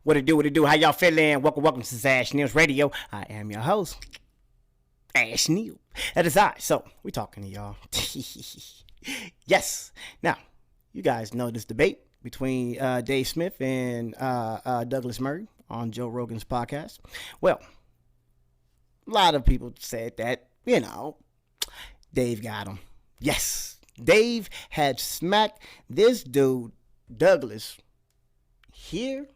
What it do, what it do, how y'all feeling? Welcome to Ash News Radio. I am your host, Ash Neil. That is I. So, we talking to y'all. Yes. Now, you guys know this debate between Dave Smith and Douglas Murray on Joe Rogan's podcast. Well, a lot of people said that, Dave got him. Yes. Dave had smacked this dude, Douglas, here,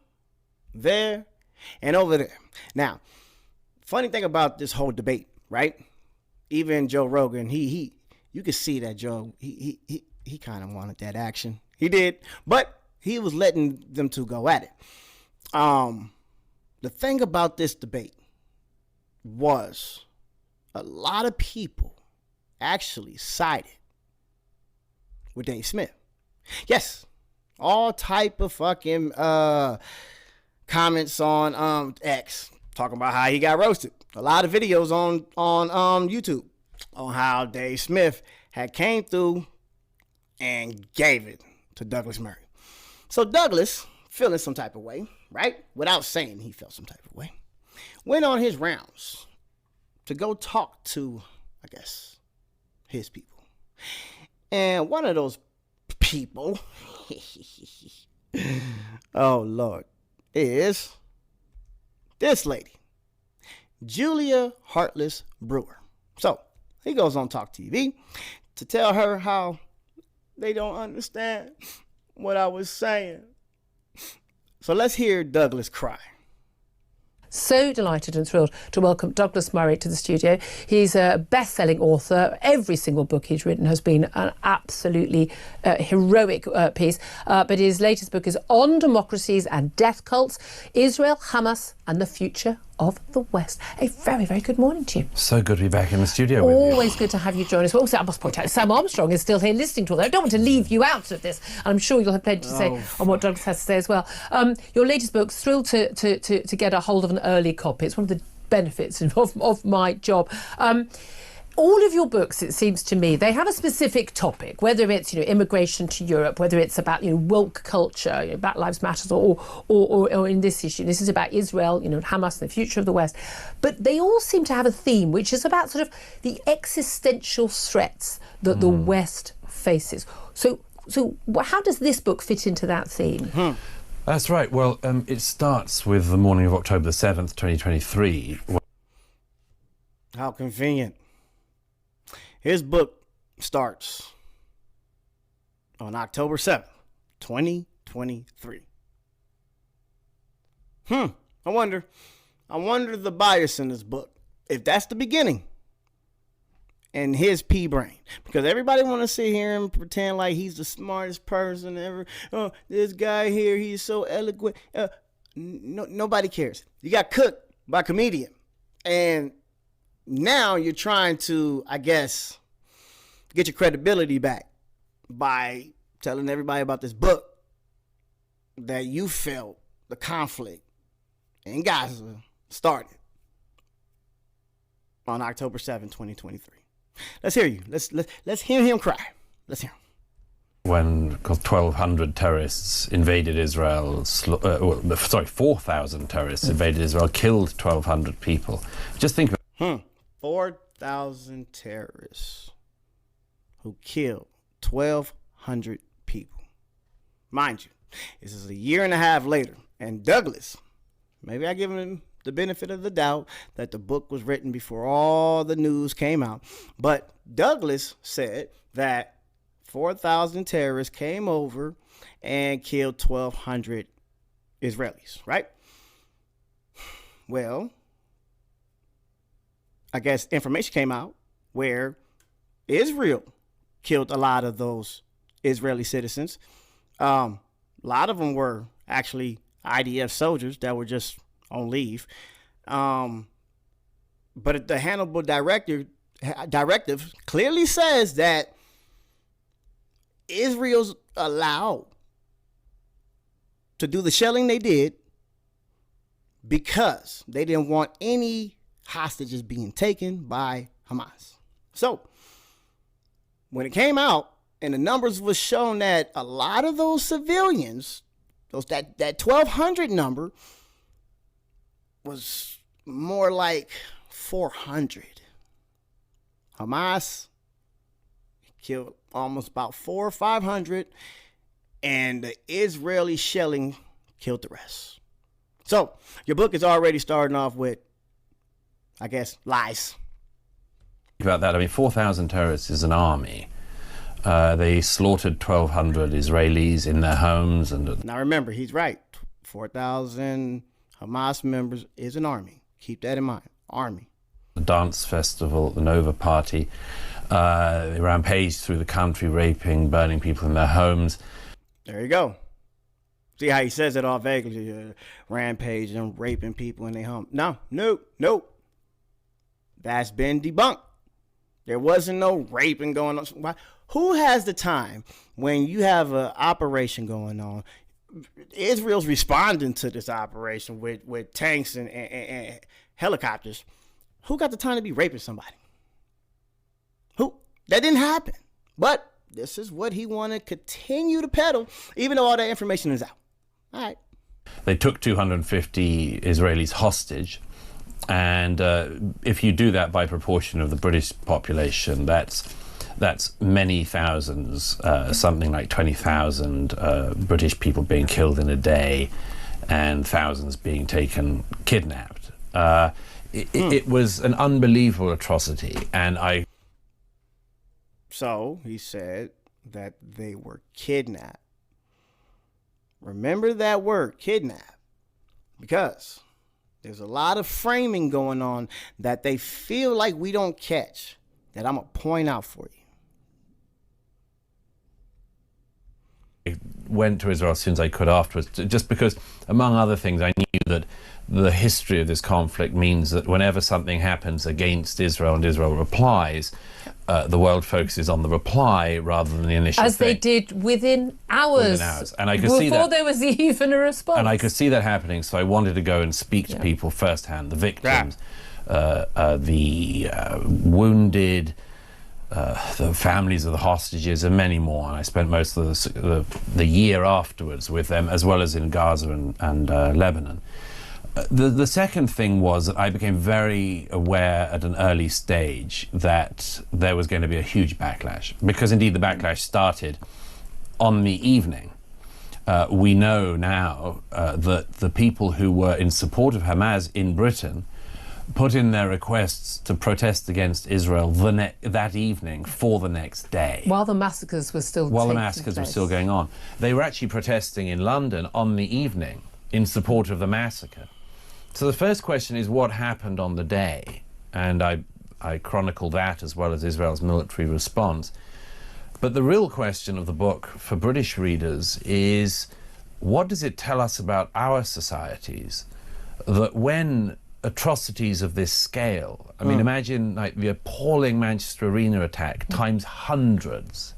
there, and over there. Now, funny thing about this whole debate, right? Even Joe Rogan, you could see that Joe, he kind of wanted that action. He did, but he was letting them two go at it. The thing about this debate was a lot of people actually sided with Dave Smith. Yes, all type of fucking comments on X talking about how he got roasted. A lot of videos on YouTube on how Dave Smith had came through and gave it to Douglas Murray. So Douglas, feeling some type of way, right? Without saying he felt some type of way, went on his rounds to go talk to, I guess, his people. And one of those people, oh Lord, is this lady, Julia Heartless Brewer. So he goes on Talk TV to tell her how they don't understand what I was saying. So let's hear Douglas cry. So delighted and thrilled to welcome Douglas Murray to the studio. He's a best-selling author. Every single book he's written has been an absolutely heroic piece. But his latest book is On Democracies and Death Cults, Israel, Hamas and the Future of the West. A very, very good morning to you. So good to be back in the studio with you. Always good to have you join us. Also, I must point out, Sam Armstrong is still here listening to all that. I don't want to leave you out of this. I'm sure you'll have plenty to say on what Douglas has to say as well. Your latest book, thrilled to get a hold of an early copy. It's one of the benefits of my job. All of your books, it seems to me, they have a specific topic, whether it's immigration to Europe, whether it's about woke culture, Black Lives Matter, or in this issue, this is about Israel, Hamas and the future of the West. But they all seem to have a theme, which is about sort of the existential threats that the West faces. So how does this book fit into that theme? That's right. Well, it starts with the morning of October the 7th, 2023. How convenient. His book starts on October 7th, 2023. I wonder the bias in this book, if that's the beginning, and his pea brain. Because everybody want to sit here and pretend like he's the smartest person ever. Oh, this guy here, he's so eloquent. Nobody cares. You got cooked by a comedian. And now you're trying to, I guess, get your credibility back by telling everybody about this book that you felt the conflict in Gaza started on October 7, 2023. Let's hear you. Let's hear him cry. Let's hear him. When 1,200 terrorists invaded Israel, 4,000 terrorists invaded Israel, killed 1,200 people. Just think of 4,000 terrorists who killed 1,200 people. Mind you, this is a year and a half later, and Douglas, maybe I give him the benefit of the doubt that the book was written before all the news came out, but Douglas said that 4,000 terrorists came over and killed 1,200 Israelis, right? Well, I guess information came out where Israel killed a lot of those Israeli citizens. A lot of them were actually IDF soldiers that were just on leave. But the Hannibal directive clearly says that Israel's allowed to do the shelling they did because they didn't want any hostages being taken by Hamas. So when it came out and the numbers was shown that a lot of those civilians, that 1,200 number, was more like 400. Hamas killed almost about 400 or 500, and the Israeli shelling killed the rest. So your book is already starting off with, I guess, lies. About that, I mean, 4,000 terrorists is an army. They slaughtered 1,200 Israelis in their homes. And now remember, he's right. 4,000 Hamas members is an army. Keep that in mind. Army. The dance festival, the Nova Party. They rampaged through the country, raping, burning people in their homes. There you go. See how he says it all vaguely, rampaging and raping people in their home. No. That's been debunked. There wasn't no raping going on. Why? Who has the time when you have an operation going on? Israel's responding to this operation with tanks and helicopters. Who got the time to be raping somebody? Who? That didn't happen. But this is what he want to continue to peddle, even though all that information is out. All right. They took 250 Israelis hostage. And if you do that by proportion of the British population, that's many thousands, something like 20,000 British people being killed in a day and thousands being kidnapped. It was an unbelievable atrocity. And So he said that they were kidnapped. Remember that word, kidnap, because there's a lot of framing going on that they feel like we don't catch, that I'm going to point out for you. I went to Israel as soon as I could afterwards, just because, among other things, I knew that the history of this conflict means that whenever something happens against Israel and Israel replies, the world focuses on the reply rather than the initial As thing. they did within hours. And I could see that, before there was even a response. And I could see that happening, so I wanted to go and speak to people firsthand, the victims, the wounded, the families of the hostages, and many more. And I spent most of the year afterwards with them, as well as in Gaza and Lebanon. The second thing was that I became very aware at an early stage that there was going to be a huge backlash, because indeed the backlash started on the evening. We know now that the people who were in support of Hamas in Britain put in their requests to protest against Israel that evening for the next day. While the massacres were still going on. They were actually protesting in London on the evening in support of the massacre. So the first question is, what happened on the day? And I chronicle that as well as Israel's military response. But the real question of the book for British readers is, what does it tell us about our societies that when atrocities of this scale, I mean, imagine like the appalling Manchester Arena attack times hundreds,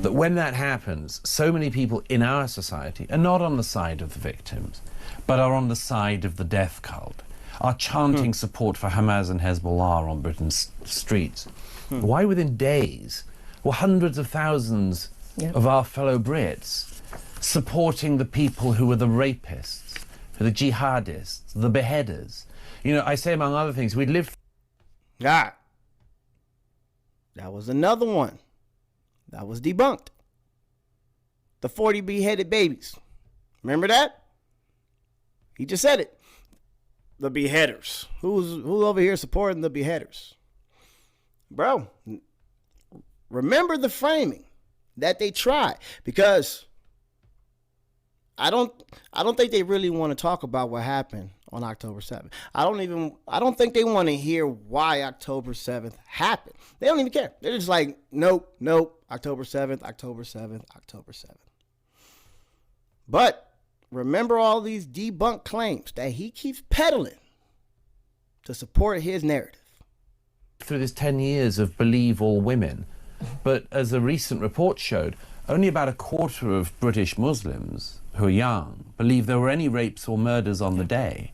that when that happens, so many people in our society are not on the side of the victims, but are on the side of the death cult, are chanting support for Hamas and Hezbollah on Britain's streets. Why within days were hundreds of thousands of our fellow Brits supporting the people who were the rapists, the jihadists, the beheaders? You know, I say, among other things, we'd lived... Yeah. That was another one. That was debunked. The 40 beheaded babies. Remember that? He just said it. The beheaders. Who's over here supporting the beheaders? Bro, remember the framing that they tried, because I don't think they really want to talk about what happened on October 7th. I don't think they want to hear why October 7th happened. They don't even care. They're just like, nope, October 7th, October 7th, October 7th. But remember all these debunked claims that he keeps peddling to support his narrative. Through this 10 years of believe all women, but as a recent report showed, only about a quarter of British Muslims who are young believe there were any rapes or murders on the day.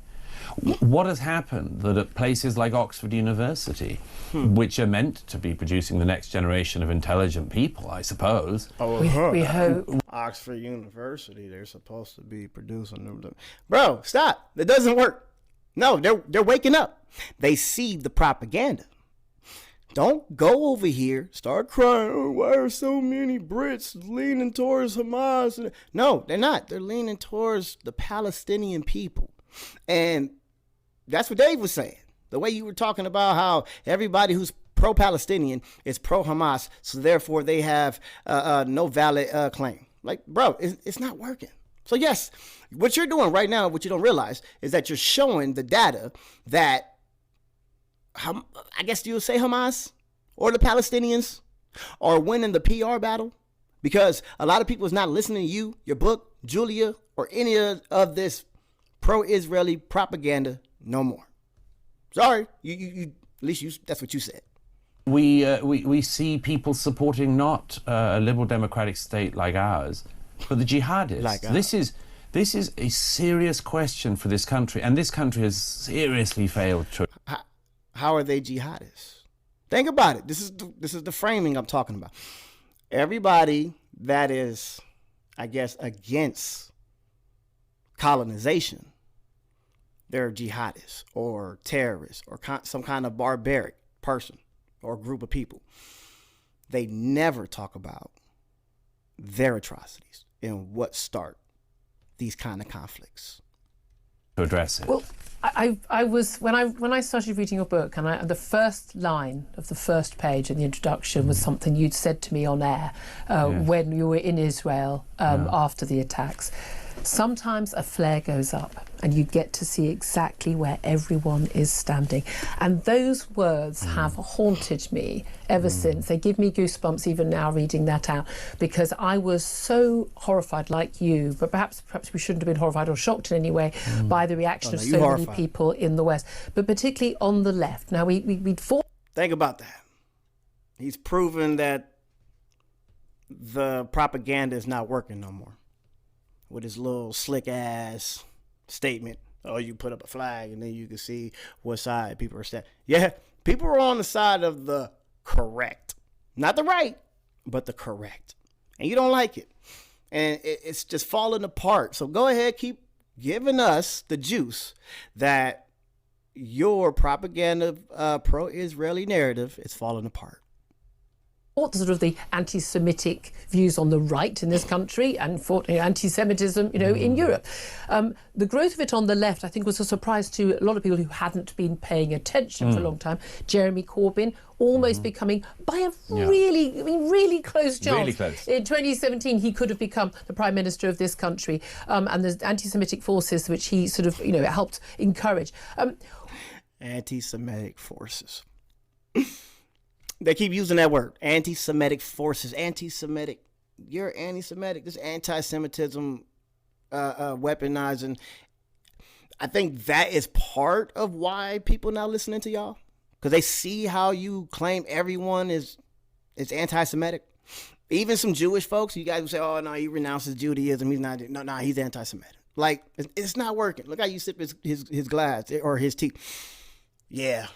What has happened that at places like Oxford University, which are meant to be producing the next generation of intelligent people, I suppose. We hope. Oxford University, they're supposed to be producing them. Bro, stop. That doesn't work. No, they're waking up. They see the propaganda. Don't go over here, start crying, oh, why are so many Brits leaning towards Hamas? No, they're not. They're leaning towards the Palestinian people. And that's what Dave was saying. The way you were talking about how everybody who's pro-Palestinian is pro-Hamas, so therefore they have no valid claim. Like, bro, it's not working. So yes, what you're doing right now, what you don't realize, is that you're showing the data that I guess you would say Hamas or the Palestinians are winning the PR battle, because a lot of people is not listening to you, your book, Julia, or any of this pro-Israeli propaganda no more. Sorry, you at least that's what you said. We see people supporting not a liberal democratic state like ours, but the jihadists. This is a serious question for this country, and this country has seriously failed to. How are they jihadists? Think about it. This is the framing I'm talking about. Everybody that is, I guess, against colonization, they're jihadists or terrorists or some kind of barbaric person or group of people. They never talk about their atrocities and what start these kind of conflicts. To address it. Well, I was when I started reading your book, and the first line of the first page in the introduction was something you'd said to me on air when you were in Israel after the attacks. Sometimes a flare goes up and you get to see exactly where everyone is standing. And those words have haunted me ever since. They give me goosebumps even now reading that out, because I was so horrified, like you, but perhaps we shouldn't have been horrified or shocked in any way by the reaction of so many people in the West, but particularly on the left. Now, we'd fought. Think about that. He's proven that the propaganda is not working no more. With his little slick ass statement, oh, you put up a flag and then you can see what side people are standing. Yeah, people are on the side of the correct, not the right, but the correct, and you don't like it, and it's just falling apart. So go ahead, keep giving us the juice that your propaganda, pro-Israeli narrative is falling apart. Fought sort of the anti-Semitic views on the right in this country and fought anti-Semitism, in Europe. The growth of it on the left, I think, was a surprise to a lot of people who hadn't been paying attention for a long time. Jeremy Corbyn almost becoming, by a really close chance. Really close. In 2017, he could have become the Prime Minister of this country. And the anti-Semitic forces, which he sort of, helped encourage. Anti-Semitic forces. They keep using that word, anti-Semitic forces, anti-Semitic. You're anti-Semitic. This anti-Semitism weaponizing. I think that is part of why people now listening to y'all, because they see how you claim everyone is anti-Semitic. Even some Jewish folks, you guys will say, "Oh no, he renounces Judaism. He's not. No, he's anti-Semitic." Like it's not working. Look how you sip his glass or his tea. Yeah.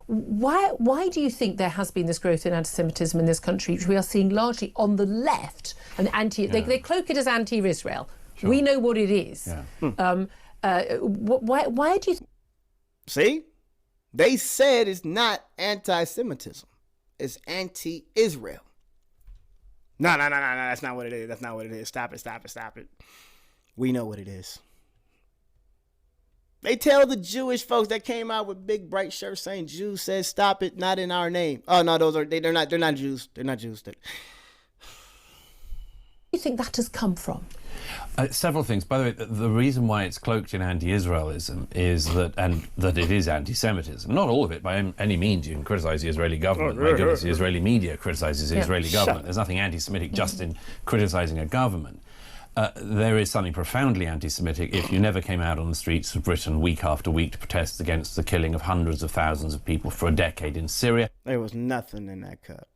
Why do you think there has been this growth in anti-Semitism in this country, which we are seeing largely on the left, and they cloak it as anti-Israel? Sure. We know what it is. Yeah. Why do you see? They said it's not anti-Semitism. It's anti-Israel. No. That's not what it is. That's not what it is. Stop it. We know what it is. They tell the Jewish folks that came out with big bright shirts saying Jews said stop it, not in our name. Oh no, they're not Jews. They're not Jews. Where do you think that has come from? Several things. By the way, the reason why it's cloaked in anti-Israelism is that it is anti-Semitism. Not all of it by any means. You can criticize the Israeli government. My goodness, the Israeli media criticizes the Israeli government. There's nothing anti-Semitic just in criticizing a government. There is something profoundly anti-Semitic if you never came out on the streets of Britain week after week to protest against the killing of hundreds of thousands of people for a decade in Syria. There was nothing in that cup.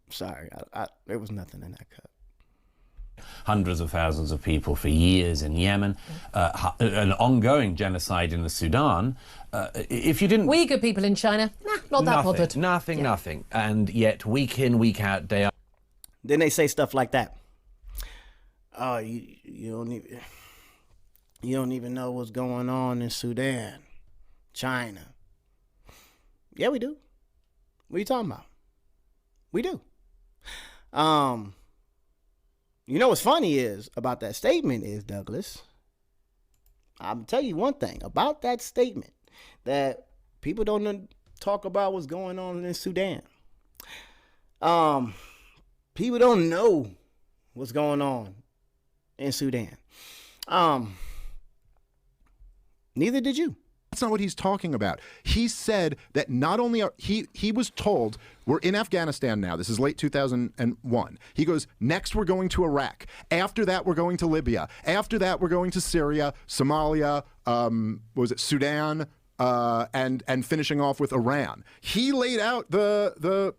Sorry, there was nothing in that cup. Hundreds of thousands of people for years in Yemen, an ongoing genocide in the Sudan. If you didn't... Uyghur people in China, not that bothered. Nothing. And yet, week in, week out, day out... Then they say stuff like that. Oh, you don't need... You don't even know what's going on in Sudan, China. Yeah, we do. What are you talking about? We do. You know what's funny is about that statement is, Douglas, I'm tell you one thing about that statement, that people don't talk about what's going on in Sudan. People don't know what's going on in Sudan. Neither did you. That's not what he's talking about. He said that not only are he was told we're in Afghanistan now. This is late 2001. He goes, next we're going to Iraq. After that we're going to Libya. After that we're going to Syria, Somalia, Sudan, and finishing off with Iran. He laid out the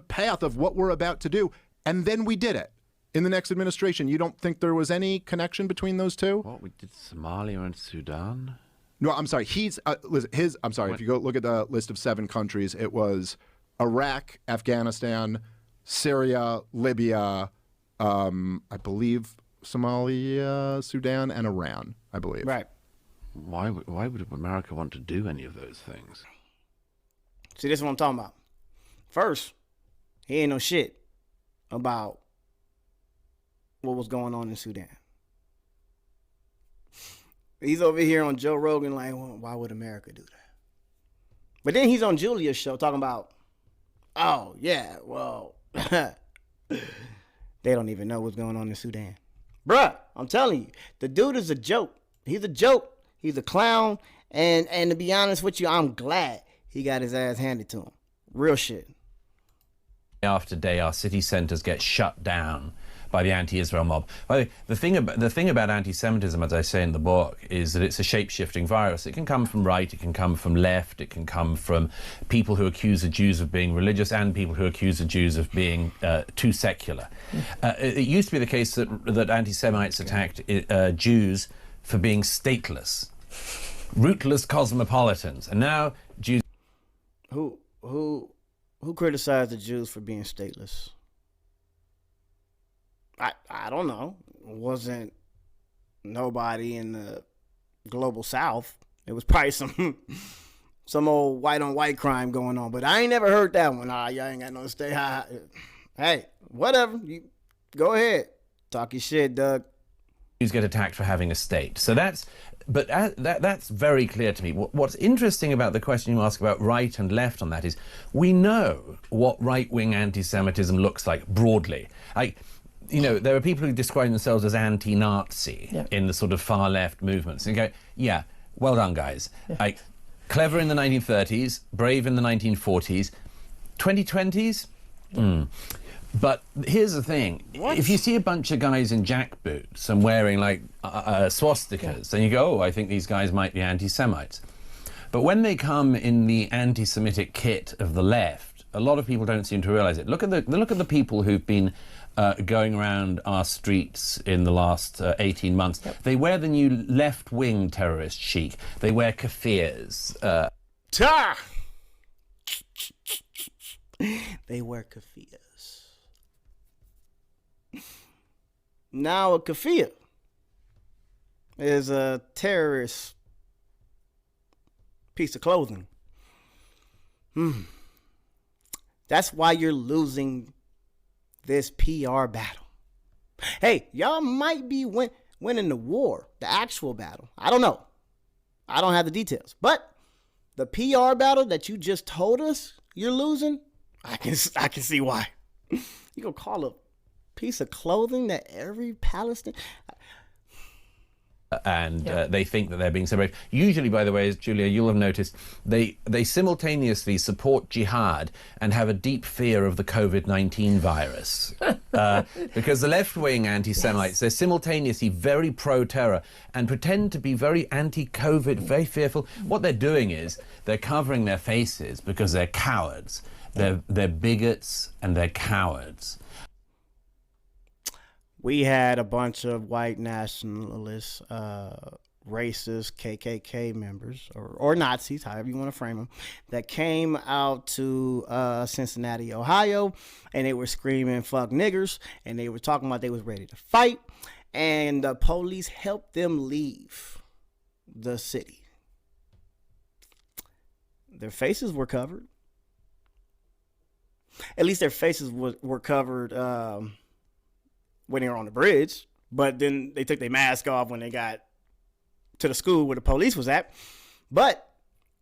path of what we're about to do, and then we did it. In the next administration, you don't think there was any connection between those two? What, we did Somalia and Sudan? No, I'm sorry. I'm sorry. If you go look at the list of 7 countries, it was Iraq, Afghanistan, Syria, Libya, I believe Somalia, Sudan, and Iran, I believe. Right. Why would America want to do any of those things? See, this is what I'm talking about. First, he ain't no shit about what was going on in Sudan. He's over here on Joe Rogan like, well, why would America do that? But then he's on Julia's show talking about, oh, yeah, well, they don't even know what's going on in Sudan. Bruh, I'm telling you, the dude is a joke. He's a joke. He's a clown. And to be honest with you, I'm glad he got his ass handed to him. Real shit. After day, our city centres get shut down by the anti-Israel mob. By the way, the thing about anti-Semitism, as I say in the book, is that it's a shape-shifting virus. It can come from right, it can come from left, it can come from people who accuse the Jews of being religious and people who accuse the Jews of being too secular. It used to be the case that anti-Semites attacked Jews for being stateless, rootless cosmopolitans, and now Jews. Who criticized the Jews for being stateless? I don't know. It wasn't nobody in the global South. It was probably some old white on white crime going on. But I ain't never heard that one. Y'all ain't got no stay high. Hey, whatever. You go ahead. Talk your shit, Doug. Jews get attacked for having a state. So that's very clear to me. What's interesting about the question you ask about right and left on that is we know what right-wing anti-Semitism looks like broadly. There are people who describe themselves as anti-Nazi in the sort of far left movements. And you go, yeah, well done, guys. Yeah. Clever in the 1930s, brave in the 1940s, 2020s? But here's the thing. What? If you see a bunch of guys in jackboots and wearing swastikas, then you go, oh, I think these guys might be anti-Semites. But when they come in the anti-Semitic kit of the left, a lot of people don't seem to realize it. Look at the people who've been going around our streets in the last 18 months. Yep. They wear the new left-wing terrorist chic. They wear kafirs. They wear kafirs. Now a kafir is a terrorist piece of clothing. That's why you're losing this PR battle. Hey, y'all might be winning the war, the actual battle. I don't know. I don't have the details. But the PR battle that you just told us you're losing, I can see why. You gonna call a piece of clothing that every Palestinian... They think that they're being separated. Usually, by the way, as Julia, you'll have noticed, they simultaneously support jihad and have a deep fear of the COVID-19 virus. Because the left-wing anti-Semites, they're simultaneously very pro-terror and pretend to be very anti-COVID, very fearful. What they're doing is they're covering their faces because they're cowards. They're bigots and they're cowards. We had a bunch of white nationalists, racist KKK members, or Nazis, however you want to frame them, that came out to Cincinnati, Ohio, and they were screaming, fuck niggers, and they were talking about they was ready to fight. and the police helped them leave the city. Their faces were covered. At least their faces were covered when they were on the bridge. But then they took their mask off when they got to the school where the police was at. But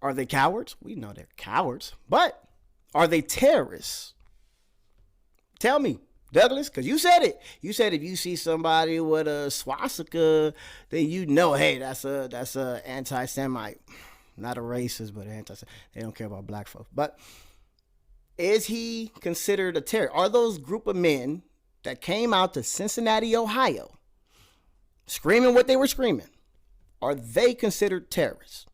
are they cowards? We know they're cowards. But are they terrorists? Tell me, Douglas, because you said it. You said if you see somebody with a swastika, then you know, hey, that's a anti-Semite. Not a racist, but anti-Semite. They don't care about black folks. But is he considered a terrorist? Are those group of men that came out to Cincinnati, Ohio, screaming what they were screaming, are they considered terrorists?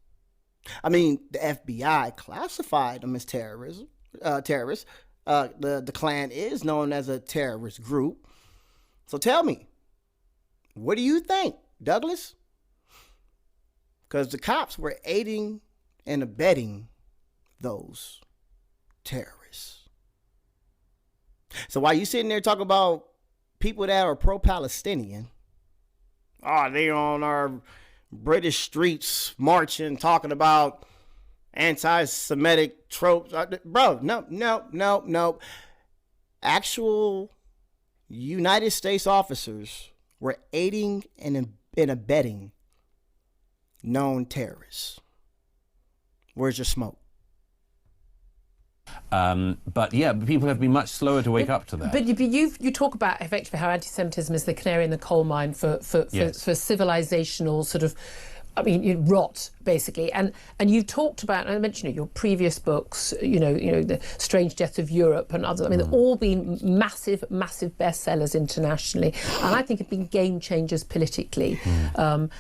I mean, the FBI classified them as terrorists. The Klan is known as a terrorist group. So tell me, what do you think, Douglas? Because the cops were aiding and abetting those terrorists. So while you sitting there talking about people that are pro-Palestinian, they on our British streets marching, talking about anti-Semitic tropes. Bro, no. Actual United States officers were aiding and abetting known terrorists. Where's your smoke? But people have been much slower to wake up to that. But you talk about effectively how anti-Semitism is the canary in the coal mine for civilizational sort of, rot, basically. And you've talked about, and I mentioned your previous books, The Strange Death of Europe and others. They've all been massive bestsellers internationally, and I think have been game changers politically. But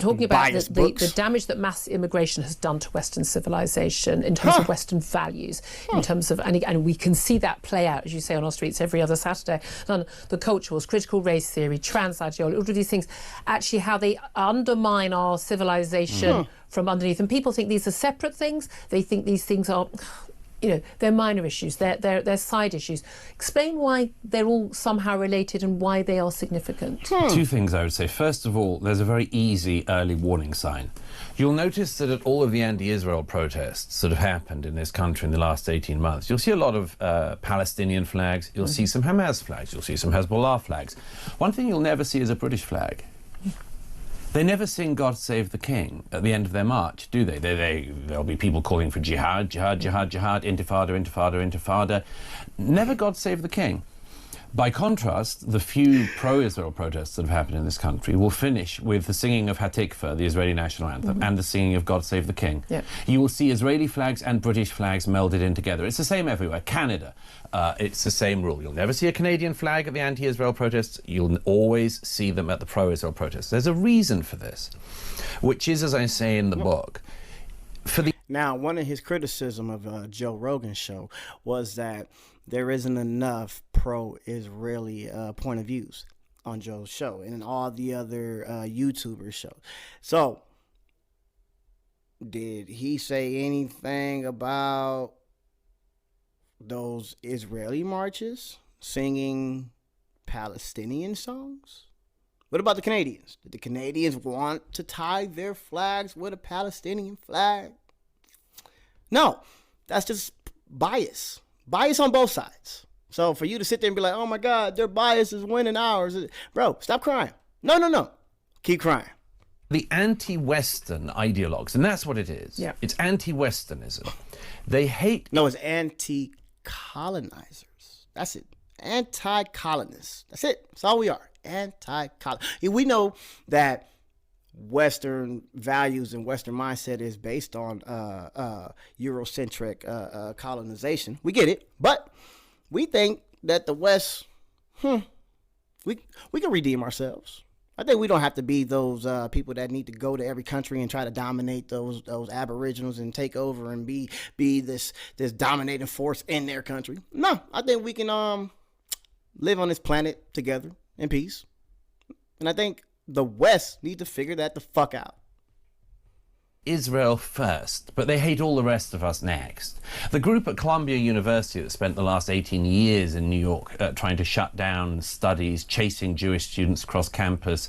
talking about the damage that mass immigration has done to Western civilization in terms of Western values, in terms of, and we can see that play out, as you say, on our streets every other Saturday. And the culture wars, critical race theory, trans ideology, all of these things, actually how they undermine our civilization from underneath. And people think these are separate things. They think these things are, they're minor issues. They're side issues. Explain why they're all somehow related and why they are significant. Two things I would say. First of all, there's a very easy early warning sign. You'll notice that at all of the anti-Israel protests that have happened in this country in the last 18 months, you'll see a lot of Palestinian flags. You'll see some Hamas flags. You'll see some Hezbollah flags. One thing you'll never see is a British flag. They never sing God Save the King at the end of their march, do they? There'll be people calling for jihad, jihad, jihad, jihad, intifada, intifada, intifada. Never God Save the King. By contrast, the few pro-Israel protests that have happened in this country will finish with the singing of Hatikva, the Israeli national anthem, and the singing of God Save the King. Yep. You will see Israeli flags and British flags melded in together. It's the same everywhere. Canada, it's the same rule. You'll never see a Canadian flag at the anti-Israel protests. You'll always see them at the pro-Israel protests. There's a reason for this, which is, as I say in the book, Now, one of his criticism of Joe Rogan's show was that there isn't enough pro-Israeli point of views on Joe's show and in all the other YouTubers' shows. So, did he say anything about those Israeli marches singing Palestinian songs? What about the Canadians? Did the Canadians want to tie their flags with a Palestinian flag? No, that's just bias. Bias on both sides. So for you to sit there and be like, oh my God, their bias is winning ours. Bro, stop crying. No. Keep crying. The anti-Western ideologues, and that's what it is. Yeah. It's anti-Westernism. They hate... No, it's anti-colonizers. That's it. Anti-colonists. That's it. That's all we are. Anti-colonists. We know that Western values and Western mindset is based on Eurocentric colonization. We get it, but we think that the West, we can redeem ourselves. I think we don't have to be those people that need to go to every country and try to dominate those Aboriginals and take over and be this dominating force in their country. No, I think we can live on this planet together in peace, and I think the West need to figure that the fuck out. Israel first, but they hate all the rest of us next. The group at Columbia University that spent the last 18 years in New York trying to shut down studies, chasing Jewish students across campus,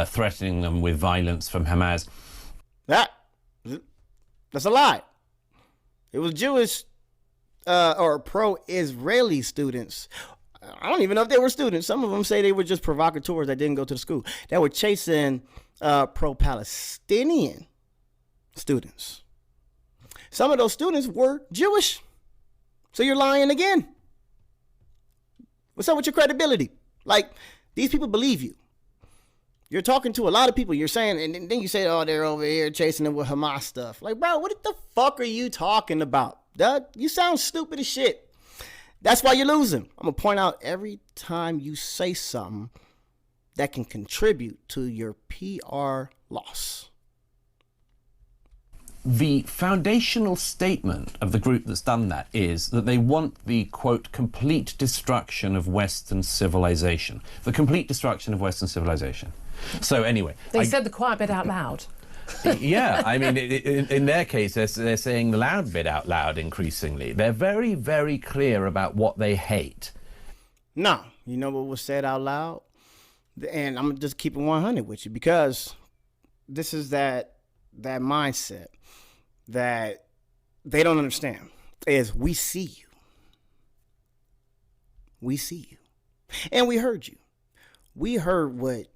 threatening them with violence from Hamas. That's a lie. It was Jewish or pro-Israeli students. I don't even know if they were students. Some of them say they were just provocateurs that didn't go to the school. That were chasing pro-Palestinian students. Some of those students were Jewish. So you're lying again. What's up with your credibility? Like, these people believe you. You're talking to a lot of people. You're saying, and then you say, oh, they're over here chasing them with Hamas stuff. Like, bro, what the fuck are you talking about? Doug, you sound stupid as shit. That's why you're losing. I'm going to point out every time you say something that can contribute to your PR loss. The foundational statement of the group that's done that is that they want the, quote, complete destruction of Western civilization. The complete destruction of Western civilization. So anyway... They said the quiet bit out loud. Yeah, I mean, in their case, they're saying the loud bit out loud increasingly. They're very, very clear about what they hate. No, you know what was said out loud? And I'm just keeping 100 with you, because this is that mindset that they don't understand. Is we see you. We see you. And we heard you. We heard what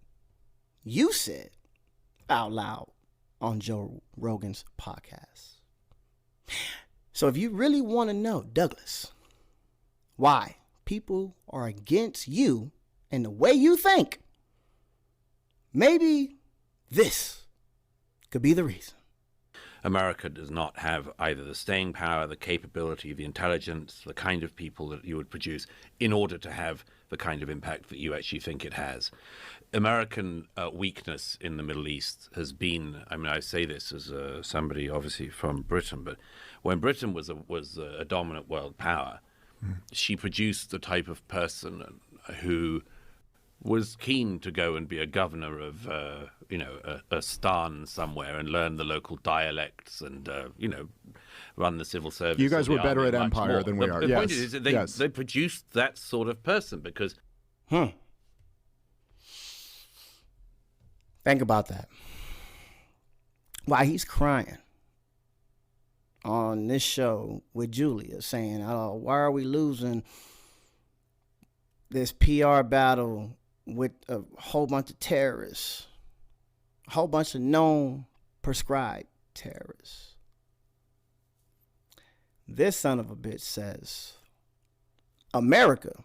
you said out loud on Joe Rogan's podcast. So if you really want to know, Douglas, why people are against you and the way you think, maybe this could be the reason. America does not have either the staying power, the capability, the intelligence, the kind of people that you would produce in order to have the kind of impact that you actually think it has. American weakness in the Middle East has been, I mean, I say this as somebody obviously from Britain, but when Britain was a dominant world power, she produced the type of person who was keen to go and be a governor of, a stan somewhere and learn the local dialects and, run the civil service. You guys were better at empire than we are. The point is that they produced that sort of person because... Think about that. Why he's crying on this show with Julia saying, oh, why are we losing this PR battle with a whole bunch of terrorists, a whole bunch of known prescribed terrorists? This son of a bitch says, America,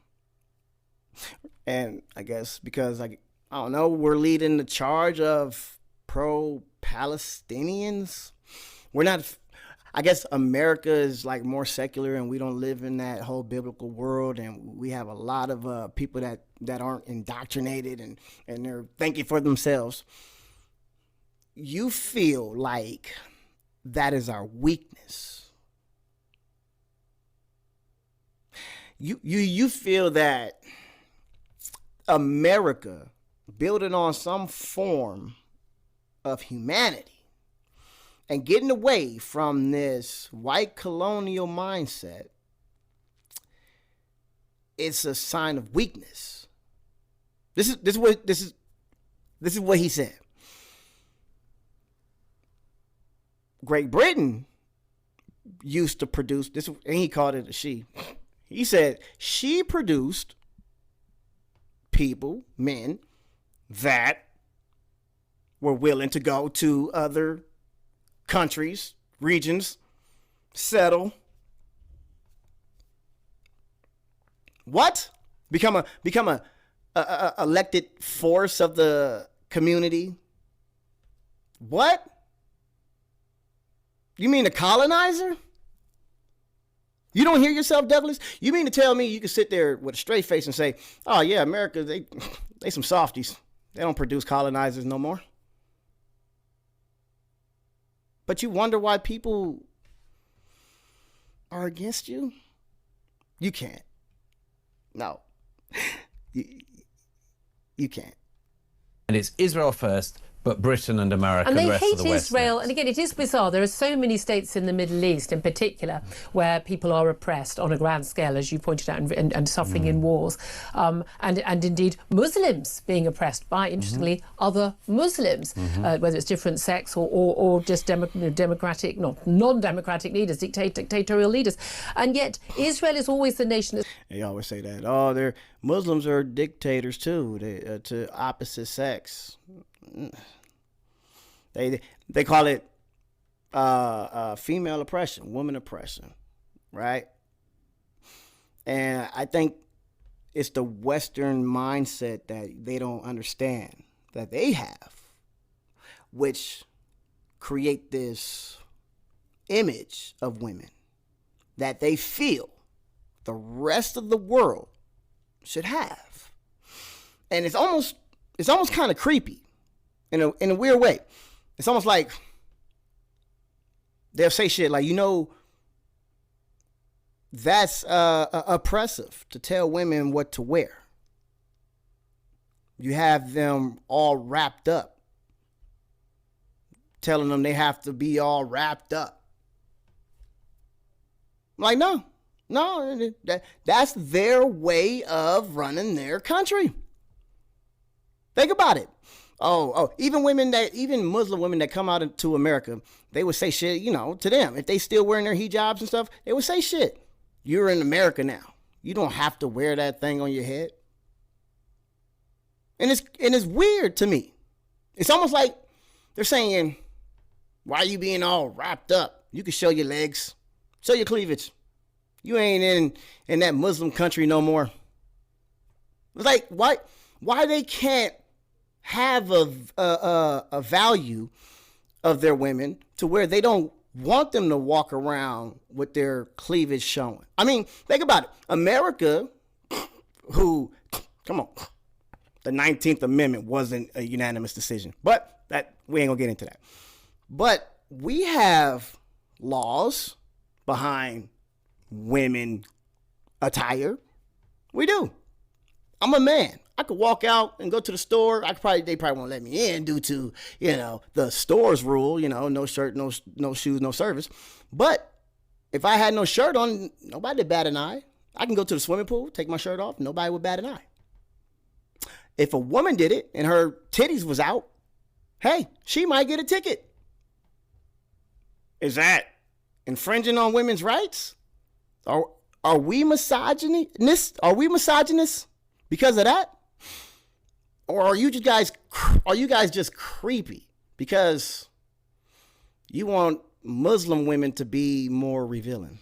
and I guess because I don't know, we're leading the charge of pro-Palestinians. We're not, I guess America is like more secular and we don't live in that whole biblical world, and we have a lot of people that aren't indoctrinated and they're thinking for themselves. You feel like that is our weakness. You feel that America, building on some form of humanity and getting away from this white colonial mindset, it's a sign of weakness. This is what he said. Great Britain used to produce this, and he called it a she. He said she produced people, men, that were willing to go to other countries, regions, settle. What? Become a elected force of the community? What? You mean a colonizer? You don't hear yourself, Douglas? You mean to tell me you can sit there with a straight face and say, oh yeah, America, they some softies. They don't produce colonizers no more. But you wonder why people are against you? You can't. No. You can't. And it's Israel first, But Britain and America And and they the rest hate of the West. Israel. knows. And again, it is bizarre. There are so many states in the Middle East, in particular, where people are oppressed on a grand scale, as you pointed out, and suffering in wars, and indeed Muslims being oppressed by, interestingly, other Muslims, whether it's different sects or just democratic, not non-democratic leaders, dictatorial leaders. And yet, Israel is always the nation that's They always say that. Oh, they're Muslims are dictators too. They to opposite sex. They call it female oppression, woman oppression, right? And I think it's the Western mindset that they don't understand that they have, which create this image of women that they feel the rest of the world should have. And it's almost kind of creepy in a weird way. It's almost like they'll say shit like, that's oppressive to tell women what to wear. You have them all wrapped up, telling them they have to be all wrapped up. I'm like, no, that's their way of running their country. Think about it. Even Muslim women that come out into America, they would say shit, to them. If they still wearing their hijabs and stuff, they would say shit. You're in America now. You don't have to wear that thing on your head. And it's weird to me. It's almost like they're saying, why are you being all wrapped up? You can show your legs, show your cleavage. You ain't in that Muslim country no more. It's like, why they can't have a value of their women to where they don't want them to walk around with their cleavage showing. I mean, think about it. America, the 19th Amendment wasn't a unanimous decision, but that we ain't gonna get into that. But we have laws behind women attire. We do. I'm a man. I could walk out and go to the store. They probably won't let me in due to, the store's rule, no shirt, no shoes, no service. But if I had no shirt on, nobody would bat an eye. I can go to the swimming pool, take my shirt off, nobody would bat an eye. If a woman did it and her titties was out, hey, she might get a ticket. Is that infringing on women's rights? Are we misogynist? Are we misogynists because of that? Or are you guys just creepy because you want Muslim women to be more revealing?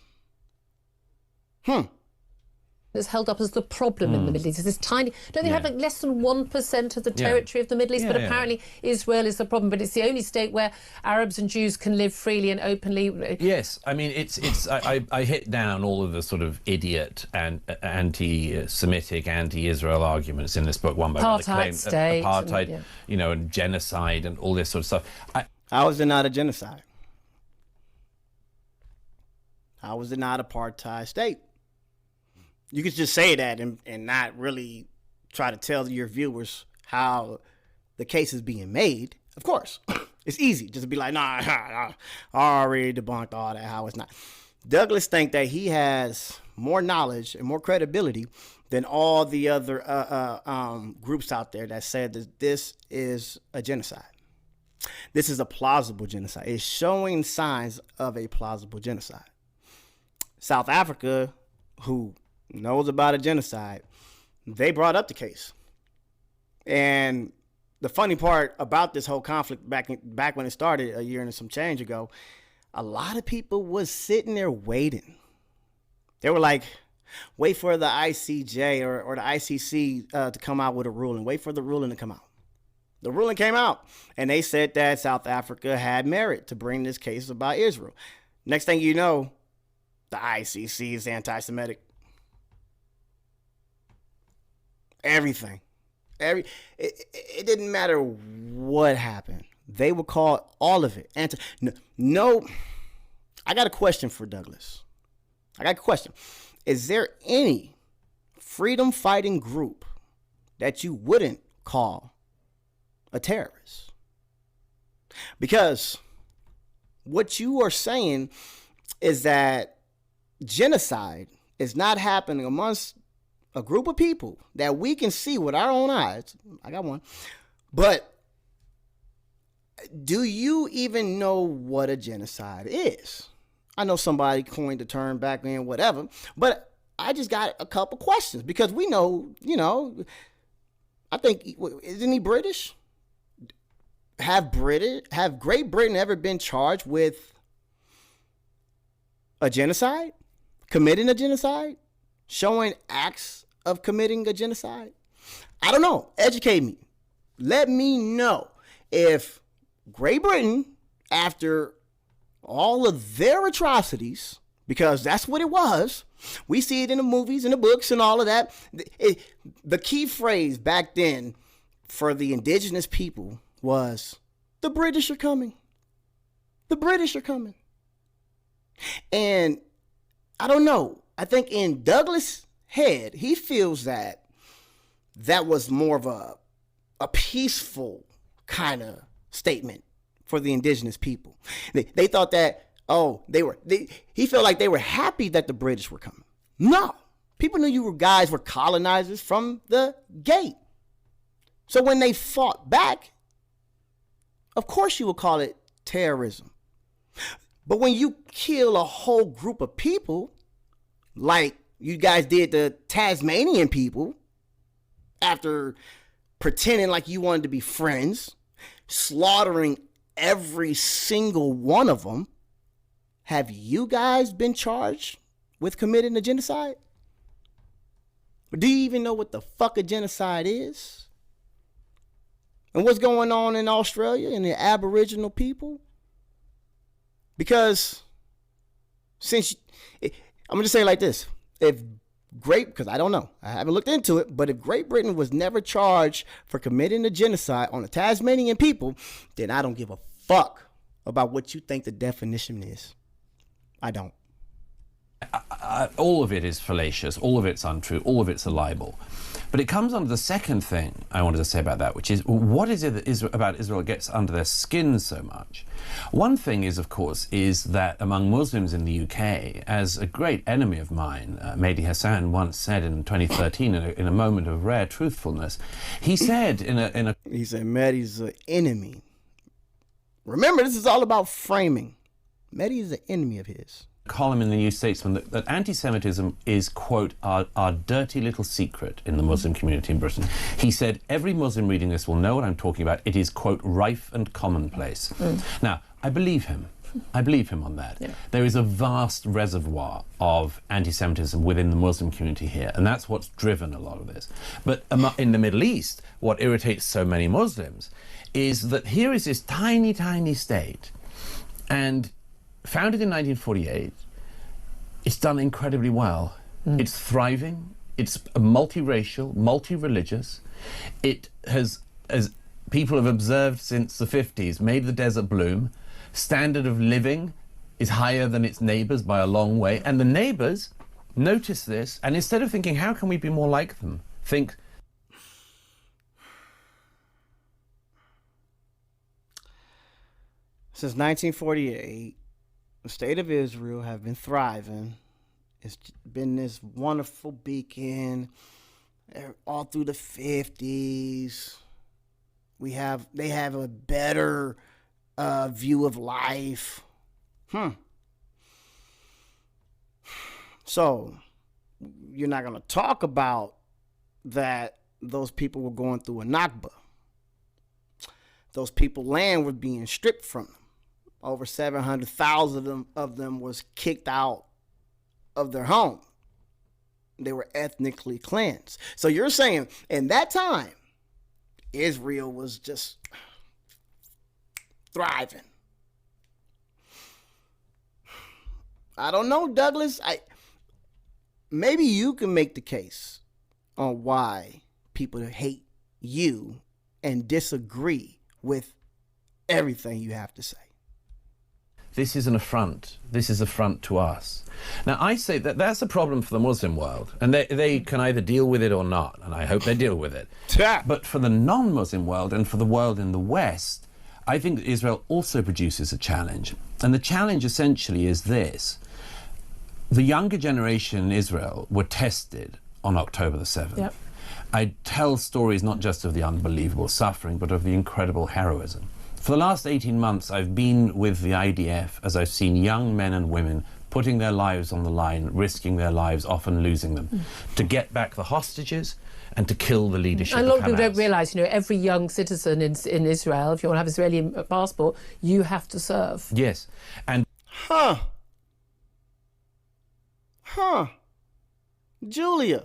It's held up as the problem in the Middle East. It's this tiny, don't they have like less than 1% of the territory of the Middle East? But apparently Israel is the problem. But it's the only state where Arabs and Jews can live freely and openly. Yes, I mean, I hit down all of the sort of idiot and anti-Semitic, anti-Israel arguments in this book, one by one. Apartheid state. Apartheid, and genocide and all this sort of stuff. How is it not a genocide? How is it not apartheid state? You could just say that and not really try to tell your viewers how the case is being made. Of course, it's easy just to be like, nah, I already debunked all that, how it's not. Douglas think that he has more knowledge and more credibility than all the other groups out there that said that this is a genocide. This is a plausible genocide. It's showing signs of a plausible genocide. South Africa, who knows about a genocide, they brought up the case. And the funny part about this whole conflict back when it started a year and some change ago, a lot of people was sitting there waiting. They were like, wait for the ICJ or the ICC to come out with a ruling. Wait for the ruling to come out. The ruling came out, and they said that South Africa had merit to bring this case about Israel. Next thing you know, the ICC is anti-Semitic. Everything. It didn't matter what happened. They would call all of it no. I got a question for Douglas. Is there any freedom fighting group that you wouldn't call a terrorist? Because what you are saying is that genocide is not happening amongst a group of people that we can see with our own eyes. I got one. But do you even know what a genocide is? I know somebody coined the term back then, whatever, but I just got a couple questions because we know, I think, isn't he British? Have Great Britain ever been charged with a genocide? Committing a genocide? Showing acts of committing a genocide? I don't know. Educate me. Let me know if Great Britain, after all of their atrocities, because that's what it was, we see it in the movies and the books and all of that. The key phrase back then for the indigenous people was, the British are coming. The British are coming. And I don't know. I think in Douglas' head, he feels that was more of a peaceful kind of statement for the indigenous people. They thought that, he felt like they were happy that the British were coming. No. People knew you guys were colonizers from the gate. So when they fought back, of course you would call it terrorism. But when you kill a whole group of people, like you guys did the Tasmanian people, after pretending like you wanted to be friends, slaughtering every single one of them, have you guys been charged with committing a genocide? Do you even know what the fuck a genocide is? And what's going on in Australia and the Aboriginal people? Because I'm going to say it like this. Because I don't know, I haven't looked into it, but if Great Britain was never charged for committing a genocide on the Tasmanian people, then I don't give a fuck about what you think the definition is. I don't. All of it is fallacious, all of it's untrue, all of it's a libel. But it comes on to the second thing I wanted to say about that, which is, what is it that about Israel gets under their skin so much? One thing is, of course, is that among Muslims in the UK, as a great enemy of mine, Mehdi Hassan, once said in 2013, in a moment of rare truthfulness, he said He said Mehdi's an enemy. Remember, this is all about framing. Mehdi is an enemy of his. Column in the New Statesman that anti-Semitism is, quote, our dirty little secret in the Muslim community in Britain. He said, every Muslim reading this will know what I'm talking about. It is, quote, rife and commonplace. Now, I believe him. I believe him on that. Yeah. There is a vast reservoir of anti-Semitism within the Muslim community here, and that's what's driven a lot of this. But in the Middle East, what irritates so many Muslims is that here is this tiny, tiny state, and founded in 1948, it's done incredibly well. It's thriving. It's multiracial, multi-religious. It has, as people have observed since the 50s, made the desert bloom. Standard of living is higher than its neighbors by a long way. And the neighbors notice this, and instead of thinking, how can we be more like them, think, since 1948, the state of Israel have been thriving. It's been this wonderful beacon all through the 50s. They have a better view of life. So you're not going to talk about that those people were going through a Nakba. Those people, land was being stripped from them. Over 700,000 of them was kicked out of their home. They were ethnically cleansed. So you're saying in that time, Israel was just thriving. I don't know, Douglas. Maybe you can make the case on why people hate you and disagree with everything you have to say. this is an affront. This is an affront to us. Now, I say that that's a problem for the Muslim world, and they can either deal with it or not, and I hope they deal with it. But for the non-Muslim world and for the world in the West, I think that Israel also produces a challenge. And the challenge essentially is this. The younger generation in Israel were tested on October the 7th. Yep. I tell stories not just of the unbelievable suffering, but of the incredible heroism. For the last 18 months, I've been with the IDF as I've seen young men and women putting their lives on the line, risking their lives, often losing them, to get back the hostages and to kill the leadership And a lot of of people don't Hamas. realise, every young citizen in Israel, if you want to have an Israeli passport, you have to serve. Yes. And Huh. Julia.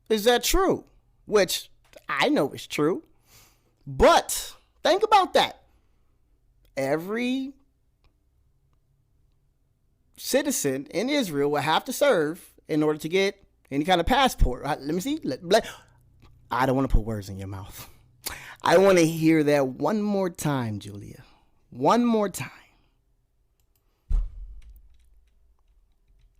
Is that true? Which I know is true. But think about that. Every citizen in Israel will have to serve in order to get any kind of passport. Let me see. I don't want to put words in your mouth. I want to hear that one more time, Julia. One more time.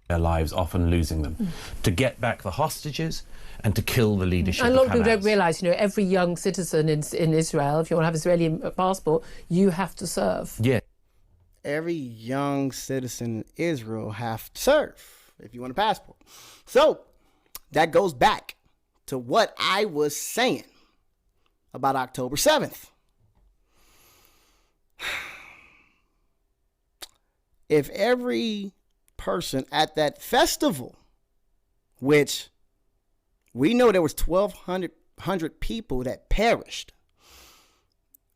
their lives, often losing them, to get back the hostages and to kill the leadership And a lot of of people Hamas. don't realise, every young citizen in Israel, if you want to have an Israeli passport, you have to serve. Yeah. Every young citizen in Israel have to serve if you want a passport. So that goes back to what I was saying about October 7th. If every person at that festival, which we know there was 1,200 people that perished,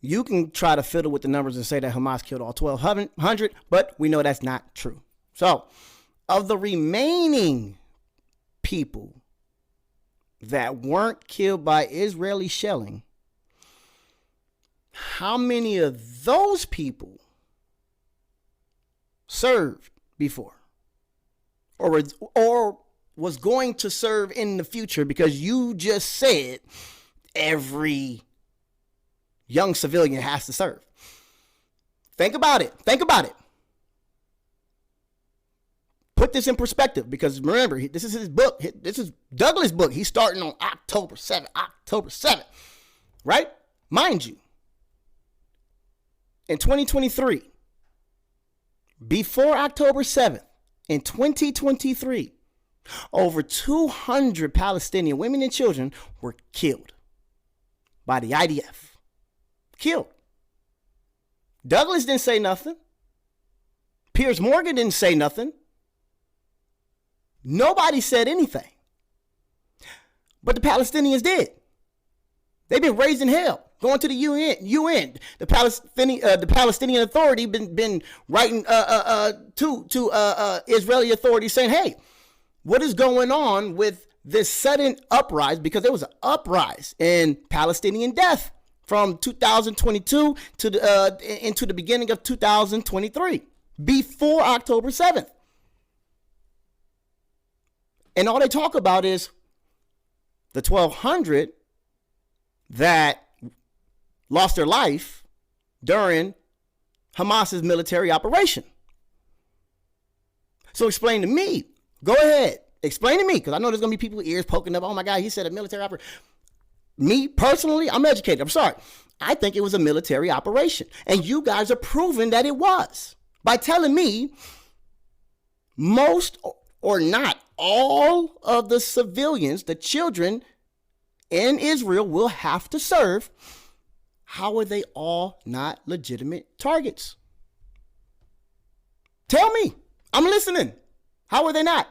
you can try to fiddle with the numbers and say that Hamas killed all 1,200, but we know that's not true. So, of the remaining people that weren't killed by Israeli shelling, how many of those people served before or was going to serve in the future? Because you just said every young civilian has to serve. Think about it. Put this in perspective, because remember, this is his book. This is Douglas' book. He's starting on October 7th, right? Mind you, in 2023, before October 7th, in 2023, over 200 Palestinian women and children were killed by the IDF. Killed. Douglas didn't say nothing. Piers Morgan didn't say nothing. Nobody said anything. But the Palestinians did. They've been raising hell, going to the UN. The Palestinian Authority been writing to Israeli authorities saying, "Hey, what is going on with this sudden uprise?" Because there was an uprise in Palestinian death from 2022 to into the beginning of 2023, before October 7th. And all they talk about is the 1,200 that lost their life during Hamas's military operation. So explain to me. Go ahead. Explain to me, because I know there's going to be people with ears poking up. Oh, my God, he said a military operation. Me, personally, I'm educated. I'm sorry. I think it was a military operation. And you guys are proving that it was by telling me most or not all of the civilians, the children in Israel, will have to serve. How are they all not legitimate targets? Tell me. I'm listening. How are they not?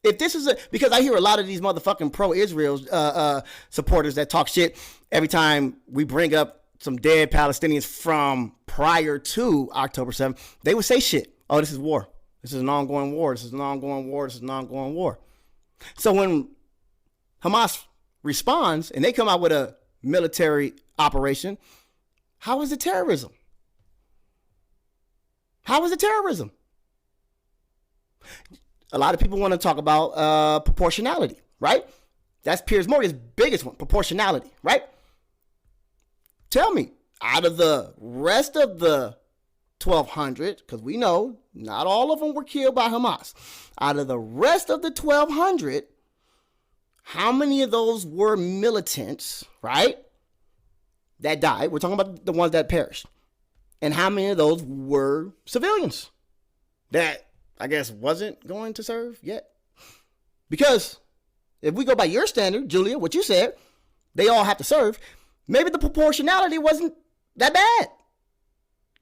If this is because I hear a lot of these motherfucking pro-Israel supporters that talk shit every time we bring up some dead Palestinians from prior to October 7th. They would say shit. Oh, this is war. This is an ongoing war. This is an ongoing war. This is an ongoing war. So when Hamas responds and they come out with a military operation, how is it terrorism? How is it terrorism? A lot of people want to talk about proportionality, right? That's Piers Morgan's biggest one, proportionality, right? Tell me, out of the rest of the 1,200, because we know not all of them were killed by Hamas. Out of the rest of the 1,200, how many of those were militants, right? that died. We're talking about the ones that perished. And how many of those were civilians that I guess wasn't going to serve yet? Because if we go by your standard, Julia, what you said, they all have to serve. Maybe the proportionality wasn't that bad,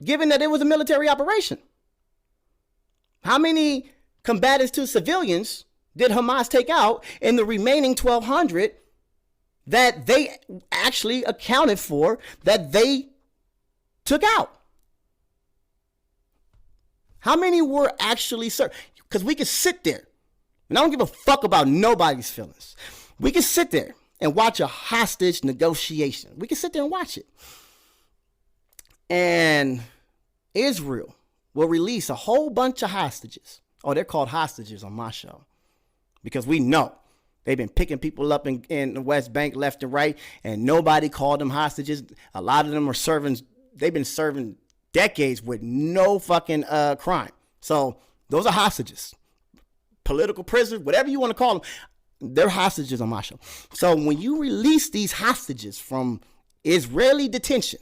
given that it was a military operation. How many combatants to civilians did Hamas take out in the remaining 1,200 that they actually accounted for that they took out? How many were actually served? Because we could sit there, and I don't give a fuck about nobody's feelings. We can sit there and watch a hostage negotiation. We can sit there and watch it. And Israel will release a whole bunch of hostages. Oh, they're called hostages on my show. Because we know they've been picking people up in the West Bank left and right, and nobody called them hostages. A lot of them are serving, they've been serving decades with no fucking crime. So those are hostages. Political prisoners, whatever you want to call them, they're hostages on my show. So when you release these hostages from Israeli detention,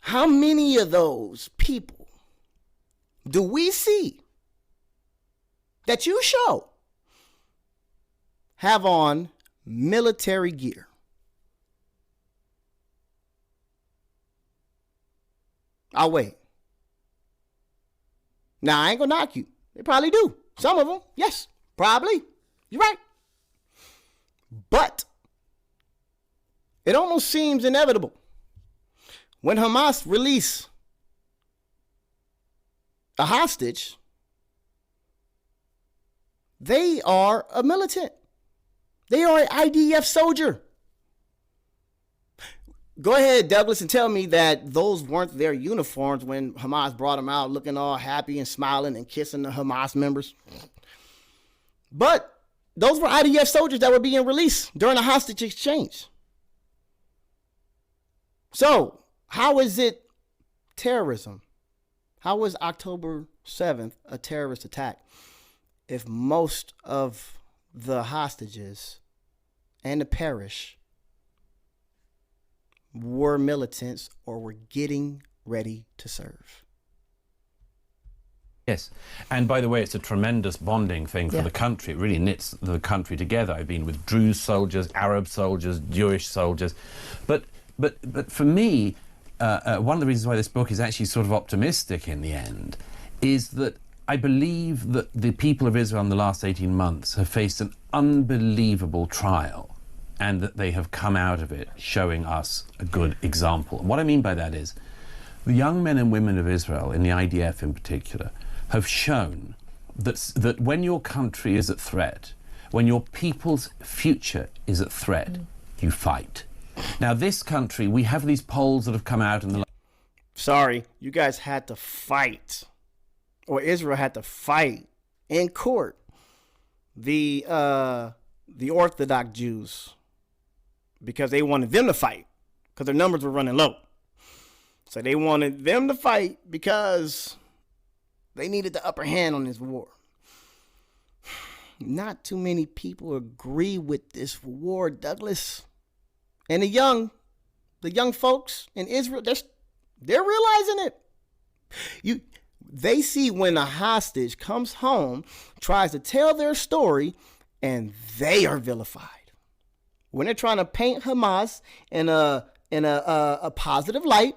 how many of those people do we see that you show have on military gear? I'll wait. Now, I ain't gonna knock you. They probably do. Some of them, yes, probably. You're right. But it almost seems inevitable when Hamas release a hostage, they are a militant. They are an IDF soldier. Go ahead, Douglas, and tell me that those weren't their uniforms when Hamas brought them out looking all happy and smiling and kissing the Hamas members. But those were IDF soldiers that were being released during a hostage exchange. So, how is it terrorism? How was October 7th a terrorist attack if most of the hostages and the parish were militants or were getting ready to serve? Yes. And by the way, it's a tremendous bonding thing for the country. It really knits the country together. I've been with Druze soldiers, Arab soldiers, Jewish soldiers. But for me, one of the reasons why this book is actually sort of optimistic in the end is that I believe that the people of Israel in the last 18 months have faced an unbelievable trial, and that they have come out of it showing us a good example. And what I mean by that is the young men and women of Israel, in the IDF in particular, have shown that when your country is at threat, when your people's future is at threat, you fight. Now, this country, we have these polls that have come out in the... Sorry, you guys had to fight, or Israel had to fight in court the Orthodox Jews, because they wanted them to fight because their numbers were running low. So they wanted them to fight because they needed the upper hand on this war. Not too many people agree with this war, Douglas. And the young folks in Israel, they're realizing it. They see when a hostage comes home, tries to tell their story, and they are vilified. When they're trying to paint Hamas in a positive light,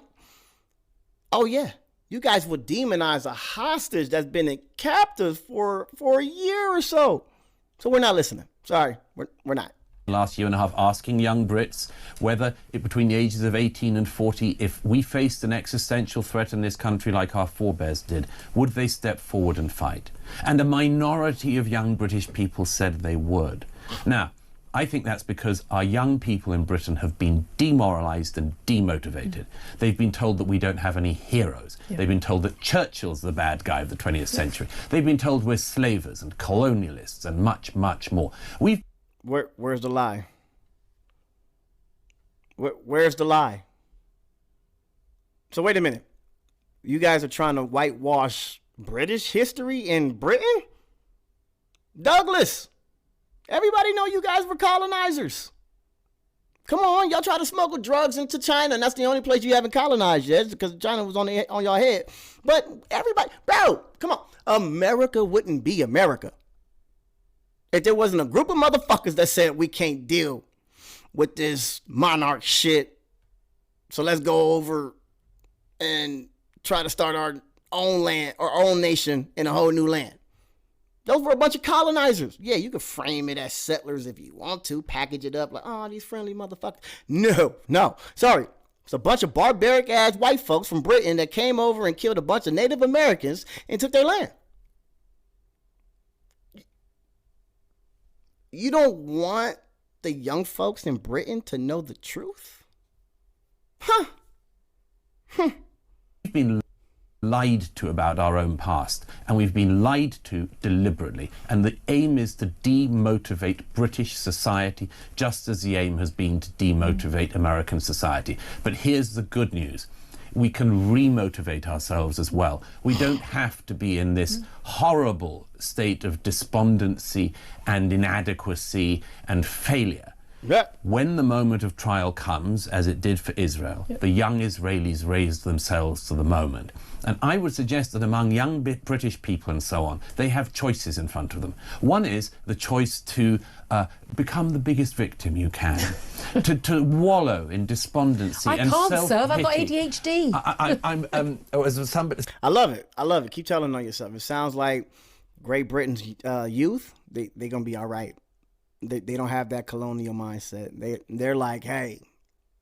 oh yeah, you guys would demonize a hostage that's been in captive for a year or so. So we're not listening. Sorry, we're not. Last year and a half, asking young Brits whether, between the ages of 18 and 40, if we faced an existential threat in this country like our forebears did, would they step forward and fight? And a minority of young British people said they would. Now, I think that's because our young people in Britain have been demoralised and demotivated. They've been told that we don't have any heroes. Yeah. They've been told that Churchill's the bad guy of the 20th century. They've been told we're slavers and colonialists and much, much more. Where's the lie? Where's the lie? So wait a minute. You guys are trying to whitewash British history in Britain? Douglas! Everybody know you guys were colonizers. Come on, y'all try to smuggle drugs into China, and that's the only place you haven't colonized yet, because China was on your head. But everybody, bro, come on. America wouldn't be America if there wasn't a group of motherfuckers that said we can't deal with this monarch shit. So let's go over and try to start our own land, our own nation in a whole new land. Those were a bunch of colonizers. Yeah, you could frame it as settlers if you want to, package it up like, oh, these friendly motherfuckers. No, sorry. It's a bunch of barbaric ass white folks from Britain that came over and killed a bunch of Native Americans and took their land. You don't want the young folks in Britain to know the truth? Huh. We've been lied to about our own past, and we've been lied to deliberately. And the aim is to demotivate British society, just as the aim has been to demotivate American society. But here's the good news. We can remotivate ourselves as well. We don't have to be in this horrible state of despondency and inadequacy and failure. Yeah. When the moment of trial comes, as it did for Israel, the young Israelis raised themselves to the moment. And I would suggest that among young British people and so on, they have choices in front of them. One is the choice to become the biggest victim you can, to wallow in despondency I and can't self-pity. serve, I've got ADHD. I I love it. Keep telling on yourself. It sounds like Great Britain's youth, they're going to be all right. They don't have that colonial mindset. They're like, hey,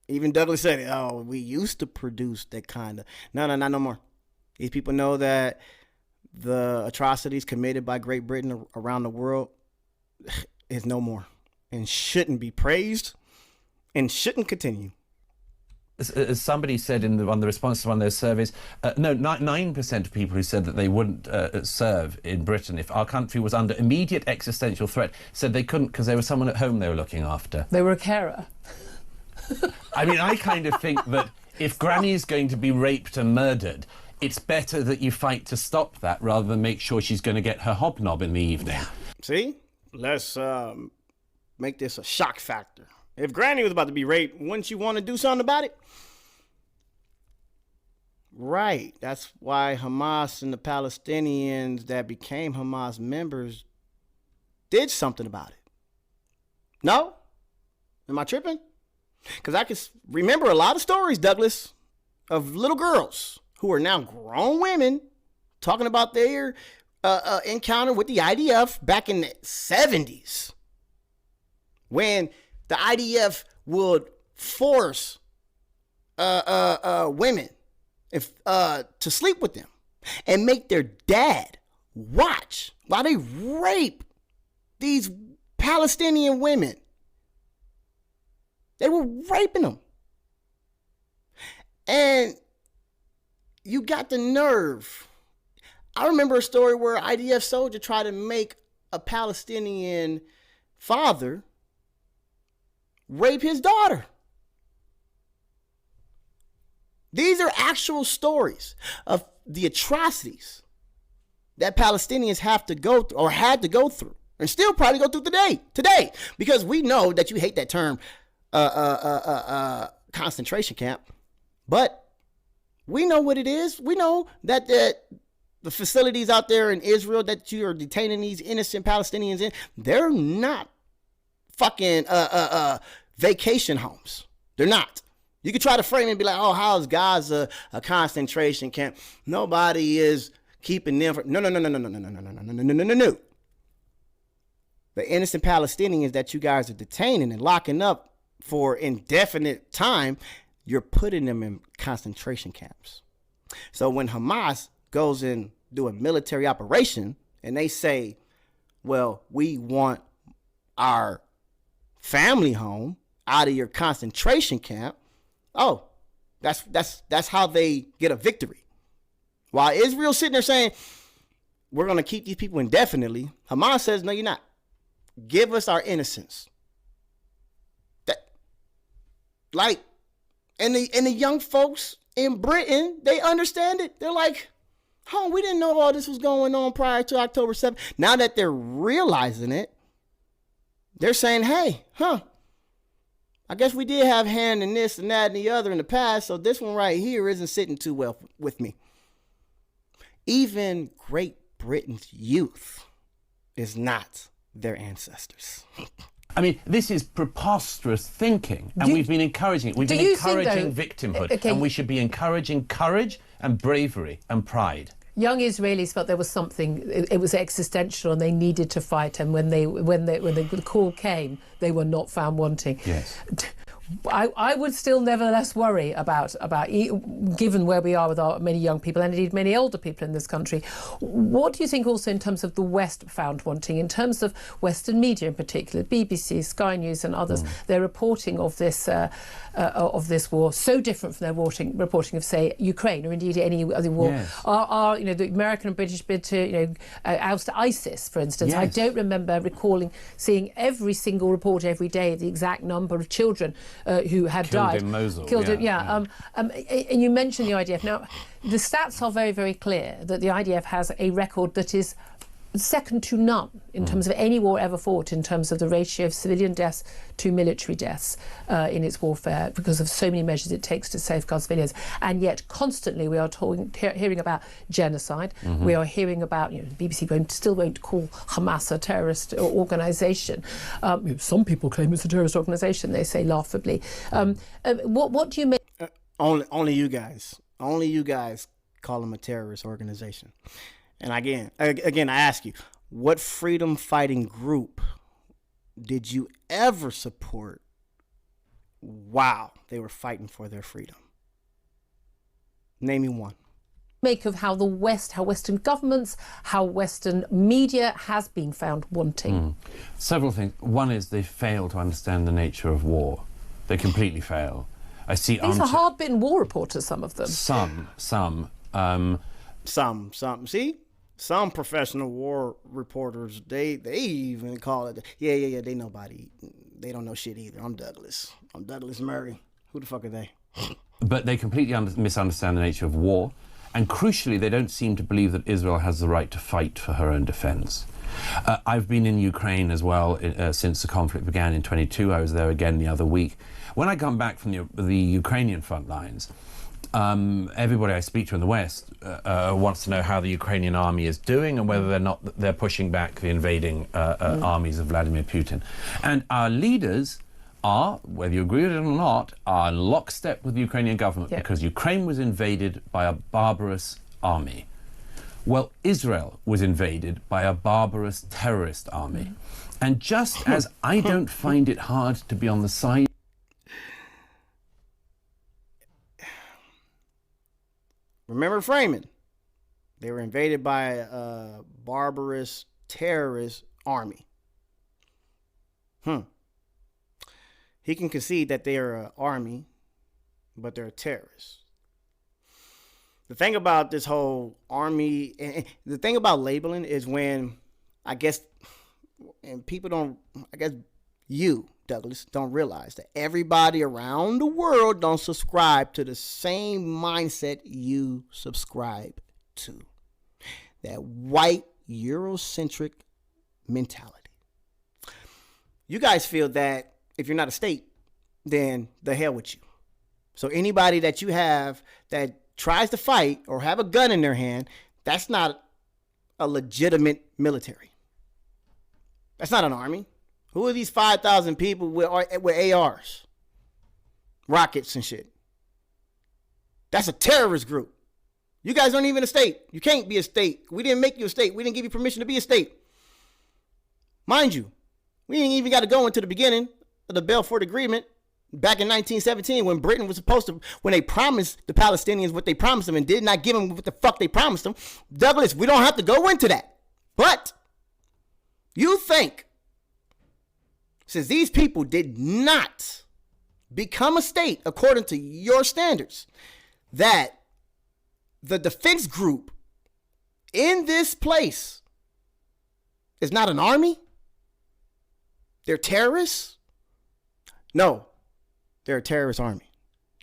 even Douglas said it, oh, we used to produce that kind of. No more. These people know that the atrocities committed by Great Britain around the world is no more and shouldn't be praised and shouldn't continue. As somebody said on the response to one of those surveys, 9% of people who said that they wouldn't serve in Britain if our country was under immediate existential threat said they couldn't because there was someone at home they were looking after. They were a carer. I mean, I kind of think that if Granny's going to be raped and murdered, it's better that you fight to stop that rather than make sure she's going to get her hobnob in the evening. See? Let's make this a shock factor. If Granny was about to be raped, wouldn't you want to do something about it? Right. That's why Hamas and the Palestinians that became Hamas members did something about it. No? Am I tripping? Because I can remember a lot of stories, Douglas, of little girls who are now grown women talking about their encounter with the IDF back in the 70s. When the IDF would force women to sleep with them and make their dad watch while they rape these Palestinian women. They were raping them. And you got the nerve. I remember a story where an IDF soldier tried to make a Palestinian father rape his daughter. These are actual stories of the atrocities that Palestinians have to go through or had to go through and still probably go through today, because we know that you hate that term concentration camp, but we know what it is. We know that the facilities out there in Israel that you are detaining these innocent Palestinians in, they're not fucking vacation homes. They're not. You could try to frame it and be like, oh, how is Gaza a concentration camp? Nobody is keeping them from... No. The innocent Palestinians that you guys are detaining and locking up for indefinite time, you're putting them in concentration camps. So when Hamas goes and do a military operation and they say, well, we want our family home out of your concentration camp, oh, that's how they get a victory. While Israel's sitting there saying, we're going to keep these people indefinitely, Hamas says, no, you're not. Give us our innocence. And the young folks in Britain, they understand it. They're like, oh, we didn't know all this was going on prior to October 7th. Now that they're realizing it, they're saying, hey, I I guess we did have hand in this and that and the other in the past, so this one right here isn't sitting too well with me. Even Great Britain's youth is not their ancestors. I mean, this is preposterous thinking, and we've been encouraging it. We've been encouraging victimhood, and we should be encouraging courage and bravery and pride. Young Israelis felt there was something, it was existential and they needed to fight, and when the call came, they were not found wanting. Yes. I would still nevertheless worry about given where we are with our many young people and indeed many older people in this country. What do you think also in terms of the West found wanting, in terms of Western media in particular, BBC, Sky News and others, their reporting of this war, so different from their reporting of, say, Ukraine or indeed any other war? Yes. Are the American and British bid to oust ISIS, for instance? Yes. I don't remember seeing every single report every day, the exact number of children who had died. In Mosul, and you mentioned the IDF. Now, the stats are very, very clear that the IDF has a record that is second to none in terms of any war ever fought, in terms of the ratio of civilian deaths to military deaths in its warfare, because of so many measures it takes to safeguard civilians. And yet constantly we are hearing about genocide. We are hearing about, the BBC still won't call Hamas a terrorist organisation. Some people claim it's a terrorist organisation, they say laughably. What do you make? Only you guys call them a terrorist organization. And again, I ask you, what freedom fighting group did you ever support while they were fighting for their freedom? Name me one. Make of how Western governments, how Western media has been found wanting? Several things. One is they fail to understand the nature of war. They completely fail. I see. These are hard-bitten war reporters, some of them. Some. See? Some professional war reporters, they even call it, yeah, they nobody. They don't know shit either. I'm Douglas Murray. Who the fuck are they? But they completely misunderstand the nature of war. And crucially, they don't seem to believe that Israel has the right to fight for her own defense. I've been in Ukraine as well since the conflict began in 22. I was there again the other week. When I come back from the Ukrainian front lines, everybody I speak to in the West wants to know how the Ukrainian army is doing and whether they're pushing back the invading armies of Vladimir Putin. And our leaders are, whether you agree with it or not, are in lockstep with the Ukrainian government because Ukraine was invaded by a barbarous army. Well, Israel was invaded by a barbarous terrorist army. And just as I don't find it hard to be on the side... Remember framing. They were invaded by a barbarous terrorist army. He can concede that they are an army, but they're terrorists. The thing about this whole army, the thing about labeling is when, I guess, and people don't, I guess you, Douglas, don't realize that everybody around the world don't subscribe to the same mindset you subscribe to. That white Eurocentric mentality. You guys feel that if you're not a state, then the hell with you. So anybody that you have that tries to fight or have a gun in their hand, that's not a legitimate military. That's not an army. Who are these 5,000 people with ARs, rockets and shit? That's a terrorist group. You guys aren't even a state. You can't be a state. We didn't make you a state. We didn't give you permission to be a state. Mind you, we ain't even got to go into the beginning of the Balfour Agreement back in 1917 when Britain was supposed to, when they promised the Palestinians what they promised them and did not give them what the fuck they promised them. Douglas, we don't have to go into that. But you think, since these people did not become a state according to your standards, that the defense group in this place is not an army? They're terrorists? No, they're a terrorist army.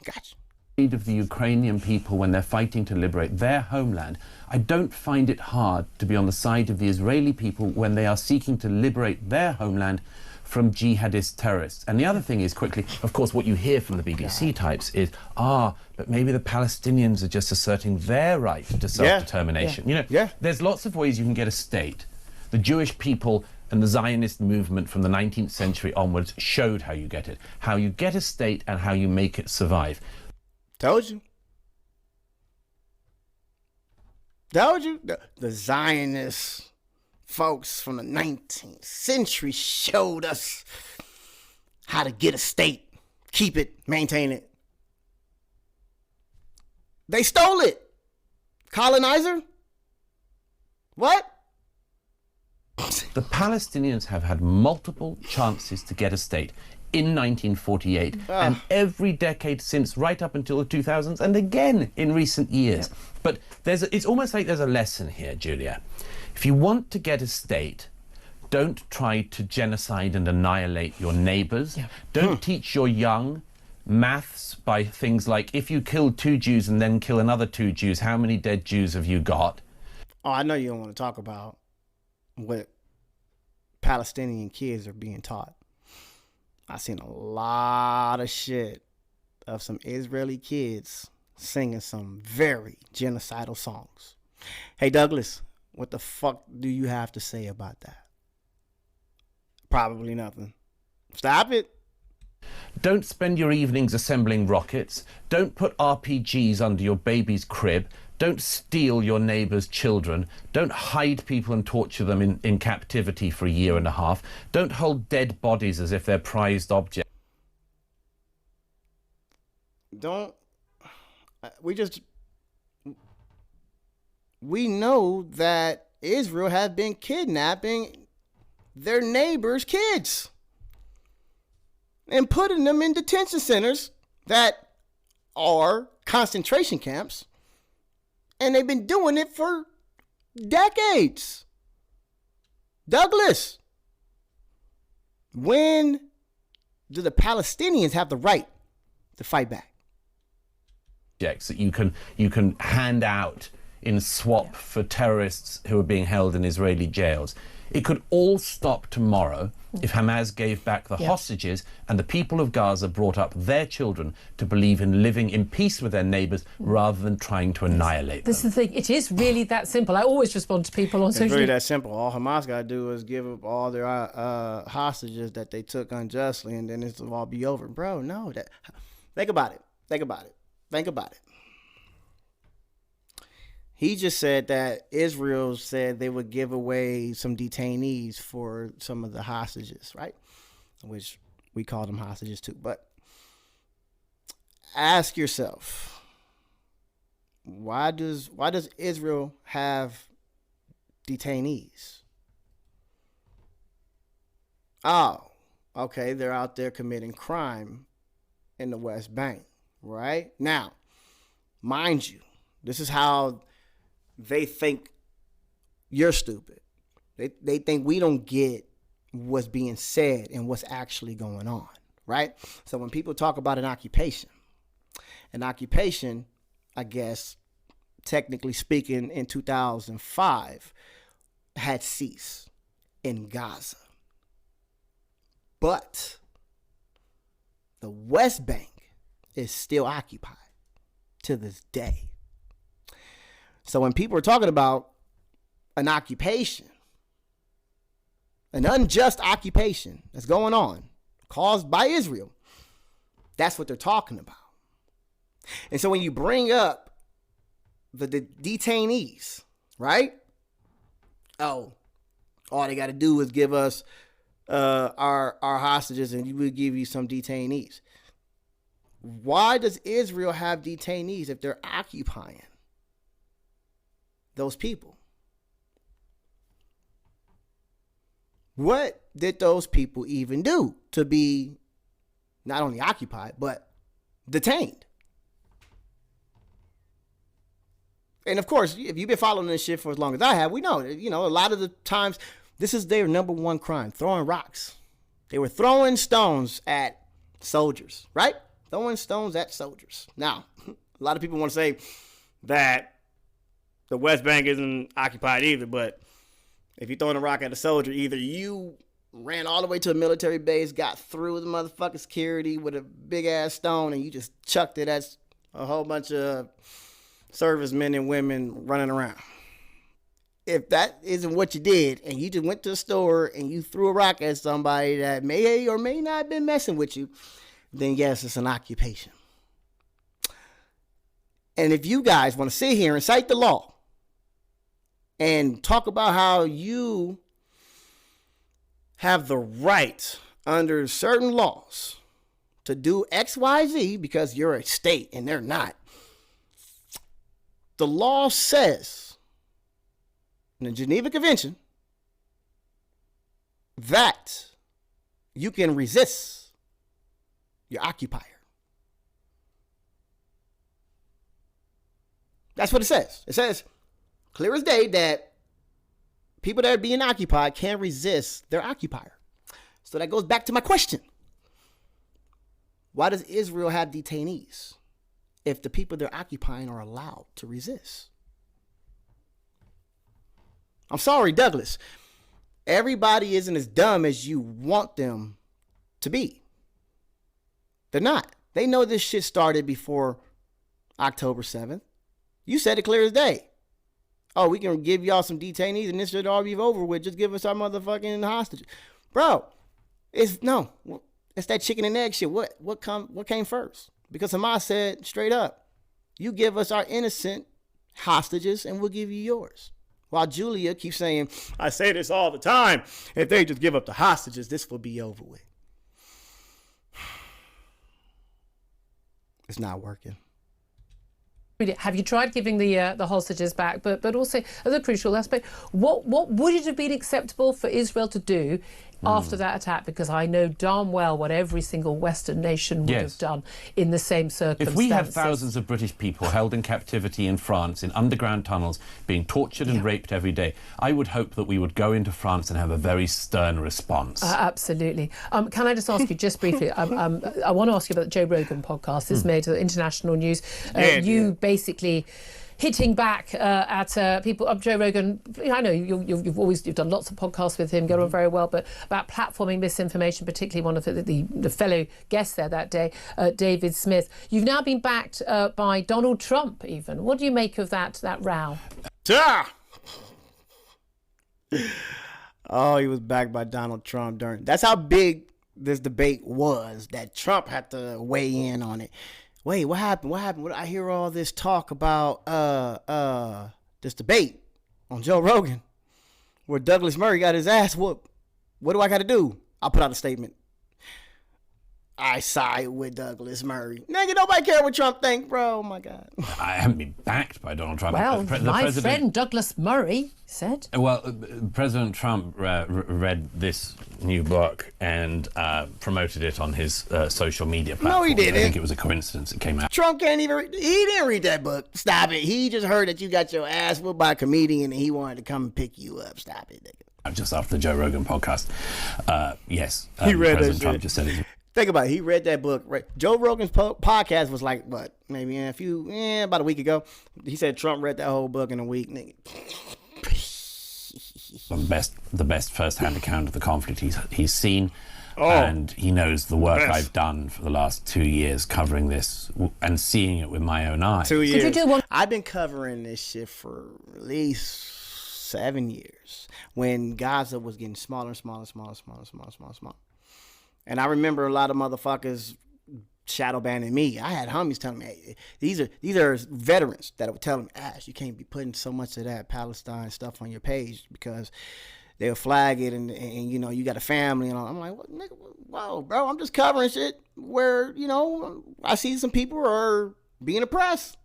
Gotcha. Of the Ukrainian people when they're fighting to liberate their homeland. I don't find it hard to be on the side of the Israeli people when they are seeking to liberate their homeland from jihadist terrorists. And the other thing is, quickly, of course, what you hear from the BBC types is, but maybe the Palestinians are just asserting their right to self-determination. You know, there's lots of ways you can get a state. The Jewish people and the Zionist movement from the 19th century onwards showed how you get it, how you get a state and how you make it survive. Told you. Told you. The Zionist folks from the 19th century showed us how to get a state, keep it, maintain it. They stole it. Colonizer? What? The Palestinians have had multiple chances to get a state in 1948 and every decade since, right up until the 2000s, and again in recent years. But it's almost like there's a lesson here, Julia. If you want to get a state, don't try to genocide and annihilate your neighbours. Don't teach your young maths by things like, if you kill 2 Jews and then kill another 2 Jews, how many dead Jews have you got? Oh, I know you don't want to talk about what Palestinian kids are being taught. I've seen a lot of shit of some Israeli kids singing some very genocidal songs. Hey, Douglas, what the fuck do you have to say about that? Probably nothing. Stop it. Don't spend your evenings assembling rockets. Don't put RPGs under your baby's crib. Don't steal your neighbour's children. Don't hide people and torture them in captivity for a year and a half. Don't hold dead bodies as if they're prized objects. We know that Israel has been kidnapping their neighbors' kids and putting them in detention centers that are concentration camps. And they've been doing it for decades. Douglas, when do the Palestinians have the right to fight back? That you can hand out in swap for terrorists who are being held in Israeli jails. It could all stop tomorrow if Hamas gave back the hostages and the people of Gaza brought up their children to believe in living in peace with their neighbours rather than trying to annihilate them. This is the thing. It is really that simple. I always respond to people on social media. It's really that simple. All Hamas got to do is give up all their hostages that they took unjustly, and then it'll all be over. Bro, no. Think about it. He just said that Israel said they would give away some detainees for some of the hostages, right? Which we call them hostages too. But ask yourself, why does Israel have detainees? Oh, okay, they're out there committing crime in the West Bank, right? Now, mind you, this is how they think you're stupid. They think we don't get what's being said and what's actually going on, right? So when people talk about an occupation, I guess, technically speaking, in 2005, had ceased in Gaza. But the West Bank is still occupied to this day. So when people are talking about an occupation, an unjust occupation that's going on, caused by Israel, that's what they're talking about. And so when you bring up the detainees, right? Oh, all they got to do is give us our hostages and we'll give you some detainees. Why does Israel have detainees if they're occupying those people? What did those people even do to be not only occupied, but detained? And of course, if you've been following this shit for as long as I have, we know, a lot of the times, this is their number one crime, throwing rocks. They were throwing stones at soldiers, right? Throwing stones at soldiers. Now, a lot of people want to say that the West Bank isn't occupied either, but if you're throwing a rock at a soldier, either you ran all the way to a military base, got through the motherfucking security with a big ass stone, and you just chucked it at a whole bunch of servicemen and women running around. If that isn't what you did, and you just went to a store and you threw a rock at somebody that may or may not have been messing with you, then yes, it's an occupation. And if you guys want to sit here and cite the law and talk about how you have the right under certain laws to do X, Y, Z because you're a state and they're not, the law says in the Geneva Convention that you can resist your occupier. That's what it says. It says clear as day that people that are being occupied can't resist their occupier. So that goes back to my question. Why does Israel have detainees if the people they're occupying are allowed to resist? I'm sorry, Douglas. Everybody isn't as dumb as you want them to be. They're not. They know this shit started before October 7th. You said it clear as day. Oh, we can give y'all some detainees and this should all be over with. Just give us our motherfucking hostages. Bro, it's that chicken and egg shit. What came first? Because Hamas said straight up, you give us our innocent hostages and we'll give you yours. While Julia keeps saying, I say this all the time, if they just give up the hostages, this will be over with. It's not working. Have you tried giving the hostages back? But also, as a crucial aspect, what would it have been acceptable for Israel to do after that attack? Because I know darn well what every single Western nation would have done in the same circumstances. If we had thousands of British people held in captivity in France in underground tunnels, being tortured and raped every day, I would hope that we would go into France and have a very stern response. Absolutely. Can I just ask you, just briefly, I want to ask you about the Joe Rogan podcast. It's made international news. You basically hitting back at people. Joe Rogan, I know you've done lots of podcasts with him, get on very well, but about platforming misinformation, particularly one of the fellow guests there that day, David Smith. You've now been backed by Donald Trump even. What do you make of that row? Oh, he was backed by Donald Trump that's how big this debate was, that Trump had to weigh in on it. Wait, what happened? I hear all this talk about this debate on Joe Rogan where Douglas Murray got his ass whooped. What do I got to do? I'll put out a statement. I side with Douglas Murray. Nigga, nobody care what Trump think, bro. Oh, my God. I haven't been backed by Donald Trump. Well, my friend Douglas Murray said. Well, President Trump read this new book and promoted it on his social media platform. No, he didn't. I think it was a coincidence it came out. Trump can't even... He didn't read that book. Stop it. He just heard that you got your ass whooped by a comedian and he wanted to come and pick you up. Stop it, nigga. Just after the Joe Rogan podcast. Yes. He read President that Trump shit. just said it. Think about it. He read that book. Right? Joe Rogan's podcast was like, what? Maybe about a week ago. He said Trump read that whole book in a week, nigga. The best first-hand account of the conflict he's seen. And he knows the work I've done for the last 2 years covering this and seeing it with my own eyes. 2 years. Could you do one? I've been covering this shit for at least 7 years when Gaza was getting smaller and smaller. And I remember a lot of motherfuckers shadow banning me. I had homies telling me, hey, these are veterans that would tell me, Ash, you can't be putting so much of that Palestine stuff on your page because they'll flag it and you know, you got a family and all. I'm like, what, nigga, whoa, bro, I'm just covering shit where, you know, I see some people are being oppressed.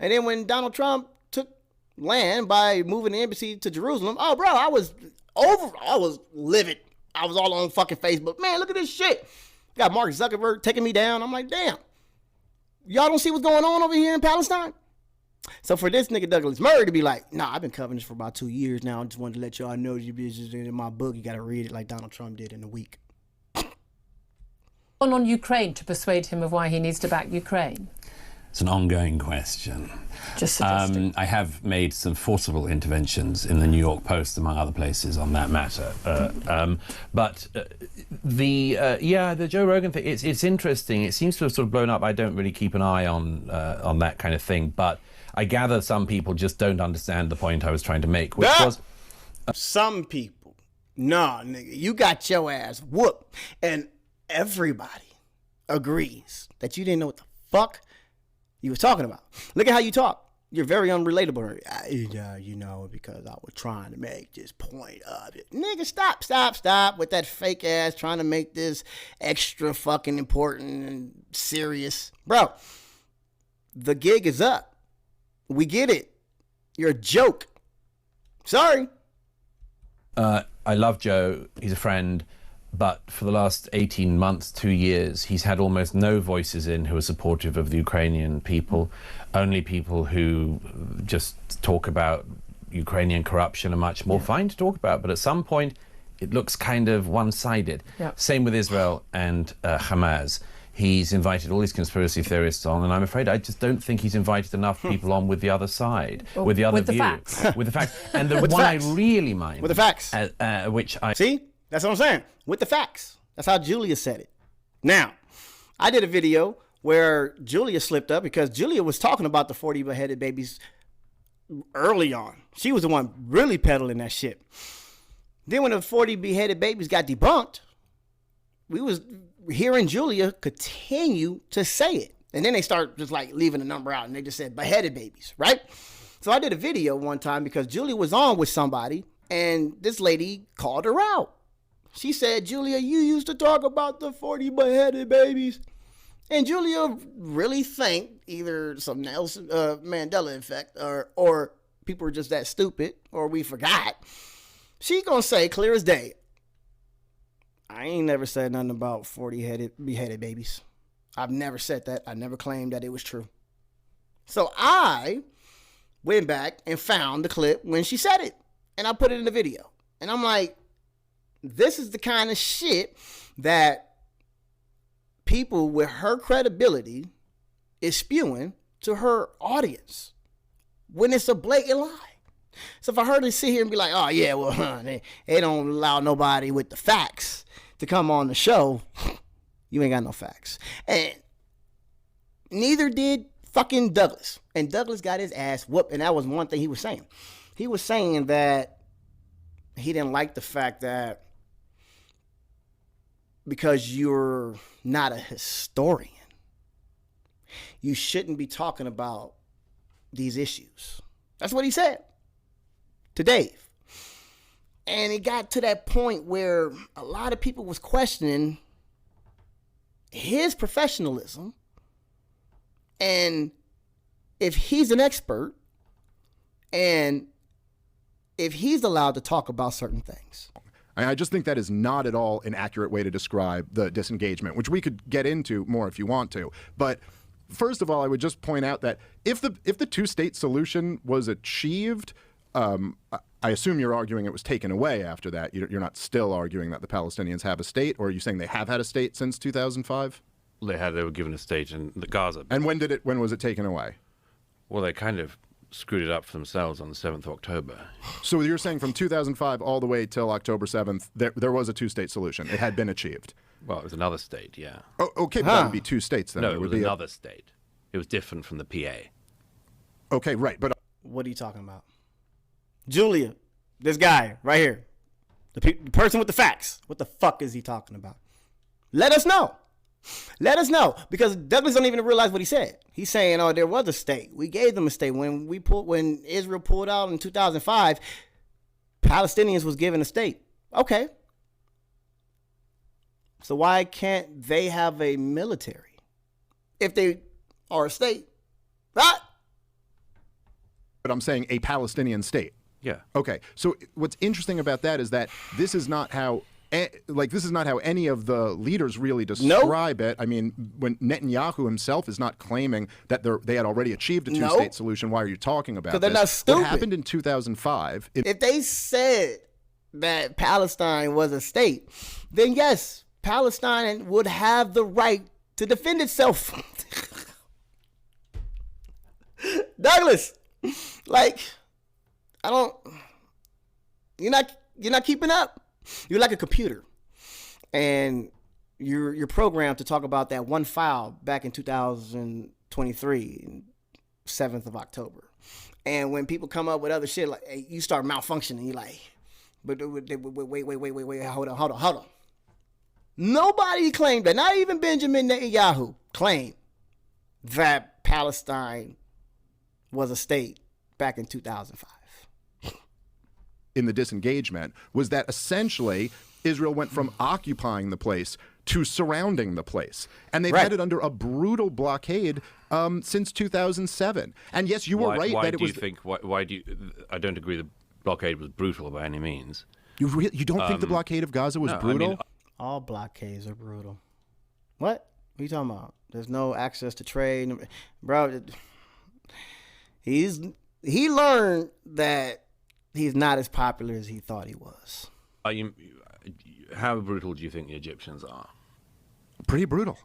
And then when Donald Trump took land by moving the embassy to Jerusalem, oh, bro, I was livid. I was all on fucking Facebook. Man, look at this shit. Got Mark Zuckerberg taking me down. I'm like, damn. Y'all don't see what's going on over here in Palestine? So for this nigga Douglas Murray to be like, nah, I've been covering this for about 2 years now. I just wanted to let y'all know you bitches in my book. You got to read it like Donald Trump did in a week. On Ukraine to persuade him of why he needs to back Ukraine. It's an ongoing question. Just suggesting. I have made some forcible interventions in the New York Post, among other places, on that matter. The Joe Rogan thing, it's interesting. It seems to have sort of blown up. I don't really keep an eye on that kind of thing, but I gather some people just don't understand the point I was trying to make, which was... Some people. Nah, nigga, you got your ass whooped. And everybody agrees that you didn't know what the fuck you was talking about. Look at how you talk. You're very unrelatable. Because I was trying to make this point of it. Nigga, stop with that fake ass trying to make this extra fucking important and serious. Bro, the gig is up. We get it. You're a joke. Sorry. I love Joe. He's a friend. But for the last 18 months, 2 years, he's had almost no voices in who are supportive of the Ukrainian people. Only people who just talk about Ukrainian corruption are much more fine to talk about. But at some point, it looks kind of one-sided. Yeah. Same with Israel and Hamas. He's invited all these conspiracy theorists on, and I'm afraid I just don't think he's invited enough people on with the other side, with the other view. With the facts. And the one I really mind... With the facts. Which I... See? That's what I'm saying. With the facts. That's how Julia said it. Now, I did a video where Julia slipped up because Julia was talking about the 40 beheaded babies early on. She was the one really peddling that shit. Then when the 40 beheaded babies got debunked, we was hearing Julia continue to say it. And then they start just like leaving the number out and they just said beheaded babies, right? So I did a video one time because Julia was on with somebody and this lady called her out. She said, Julia, you used to talk about the 40 beheaded babies. And Julia really think either some Nelson Mandela effect or people are just that stupid or we forgot. She gonna say clear as day, I ain't never said nothing about 40 beheaded babies. I've never said that. I never claimed that it was true. So I went back and found the clip when she said it. And I put it in the video. And I'm like, this is the kind of shit that people with her credibility is spewing to her audience when it's a blatant lie. So if I heard her sit here and be like, oh yeah, well, they don't allow nobody with the facts to come on the show, you ain't got no facts. And neither did fucking Douglas. And Douglas got his ass whooped, and that was one thing he was saying. He was saying that he didn't like the fact that because you're not a historian, you shouldn't be talking about these issues. That's what he said to Dave. And it got to that point where a lot of people was questioning his professionalism and if he's an expert and if he's allowed to talk about certain things. I just think that is not at all an accurate way to describe the disengagement, which we could get into more if you want to. But first of all, I would just point out that if the two-state solution was achieved, I assume you're arguing it was taken away after that. You're not still arguing that the Palestinians have a state, or are you saying they have had a state since 2005? They were given a state in Gaza. And when was it taken away? Well, they kind of screwed it up for themselves on the 7th of October. So you're saying from 2005 all the way till October 7th, there was a two-state solution. It had been achieved. Well, it was another state, yeah. Oh, okay, but that would be two states then. No, it was another state. It was different from the PA. Okay, right, but... What are you talking about? Julia, this guy right here, the person with the facts, what the fuck is he talking about? Let us know. Let us know, because Douglas don't even realize what he said. He's saying, "Oh, there was a state. We gave them a state when Israel pulled out in 2005. Palestinians was given a state. Okay, so why can't they have a military if they are a state? Right? But I'm saying a Palestinian state. Yeah. Okay. So what's interesting about that is that this is not how any of the leaders really describe it. I mean, when Netanyahu himself is not claiming that they had already achieved a two-state solution, why are you talking about this? Because they're not stupid. What happened in 2005... If they said that Palestine was a state, then yes, Palestine would have the right to defend itself. Douglas, like, I don't. You're not keeping up. You're like a computer, and you're programmed to talk about that one file back in 2023, 7th of October. And when people come up with other shit, like, hey, you start malfunctioning. You're like, but wait, hold on. Nobody claimed that. Not even Benjamin Netanyahu claimed that Palestine was a state back in 2005. In the disengagement was that essentially Israel went from occupying the place to surrounding the place. And they've had it under a brutal blockade since 2007. And yes, you were right that it was... Why do you... I don't agree the blockade was brutal by any means. You don't think the blockade of Gaza was brutal? I mean, all blockades are brutal. What are you talking about? There's no access to trade. Bro, he learned that he's not as popular as he thought he was. How brutal do you think the Egyptians are? Pretty brutal.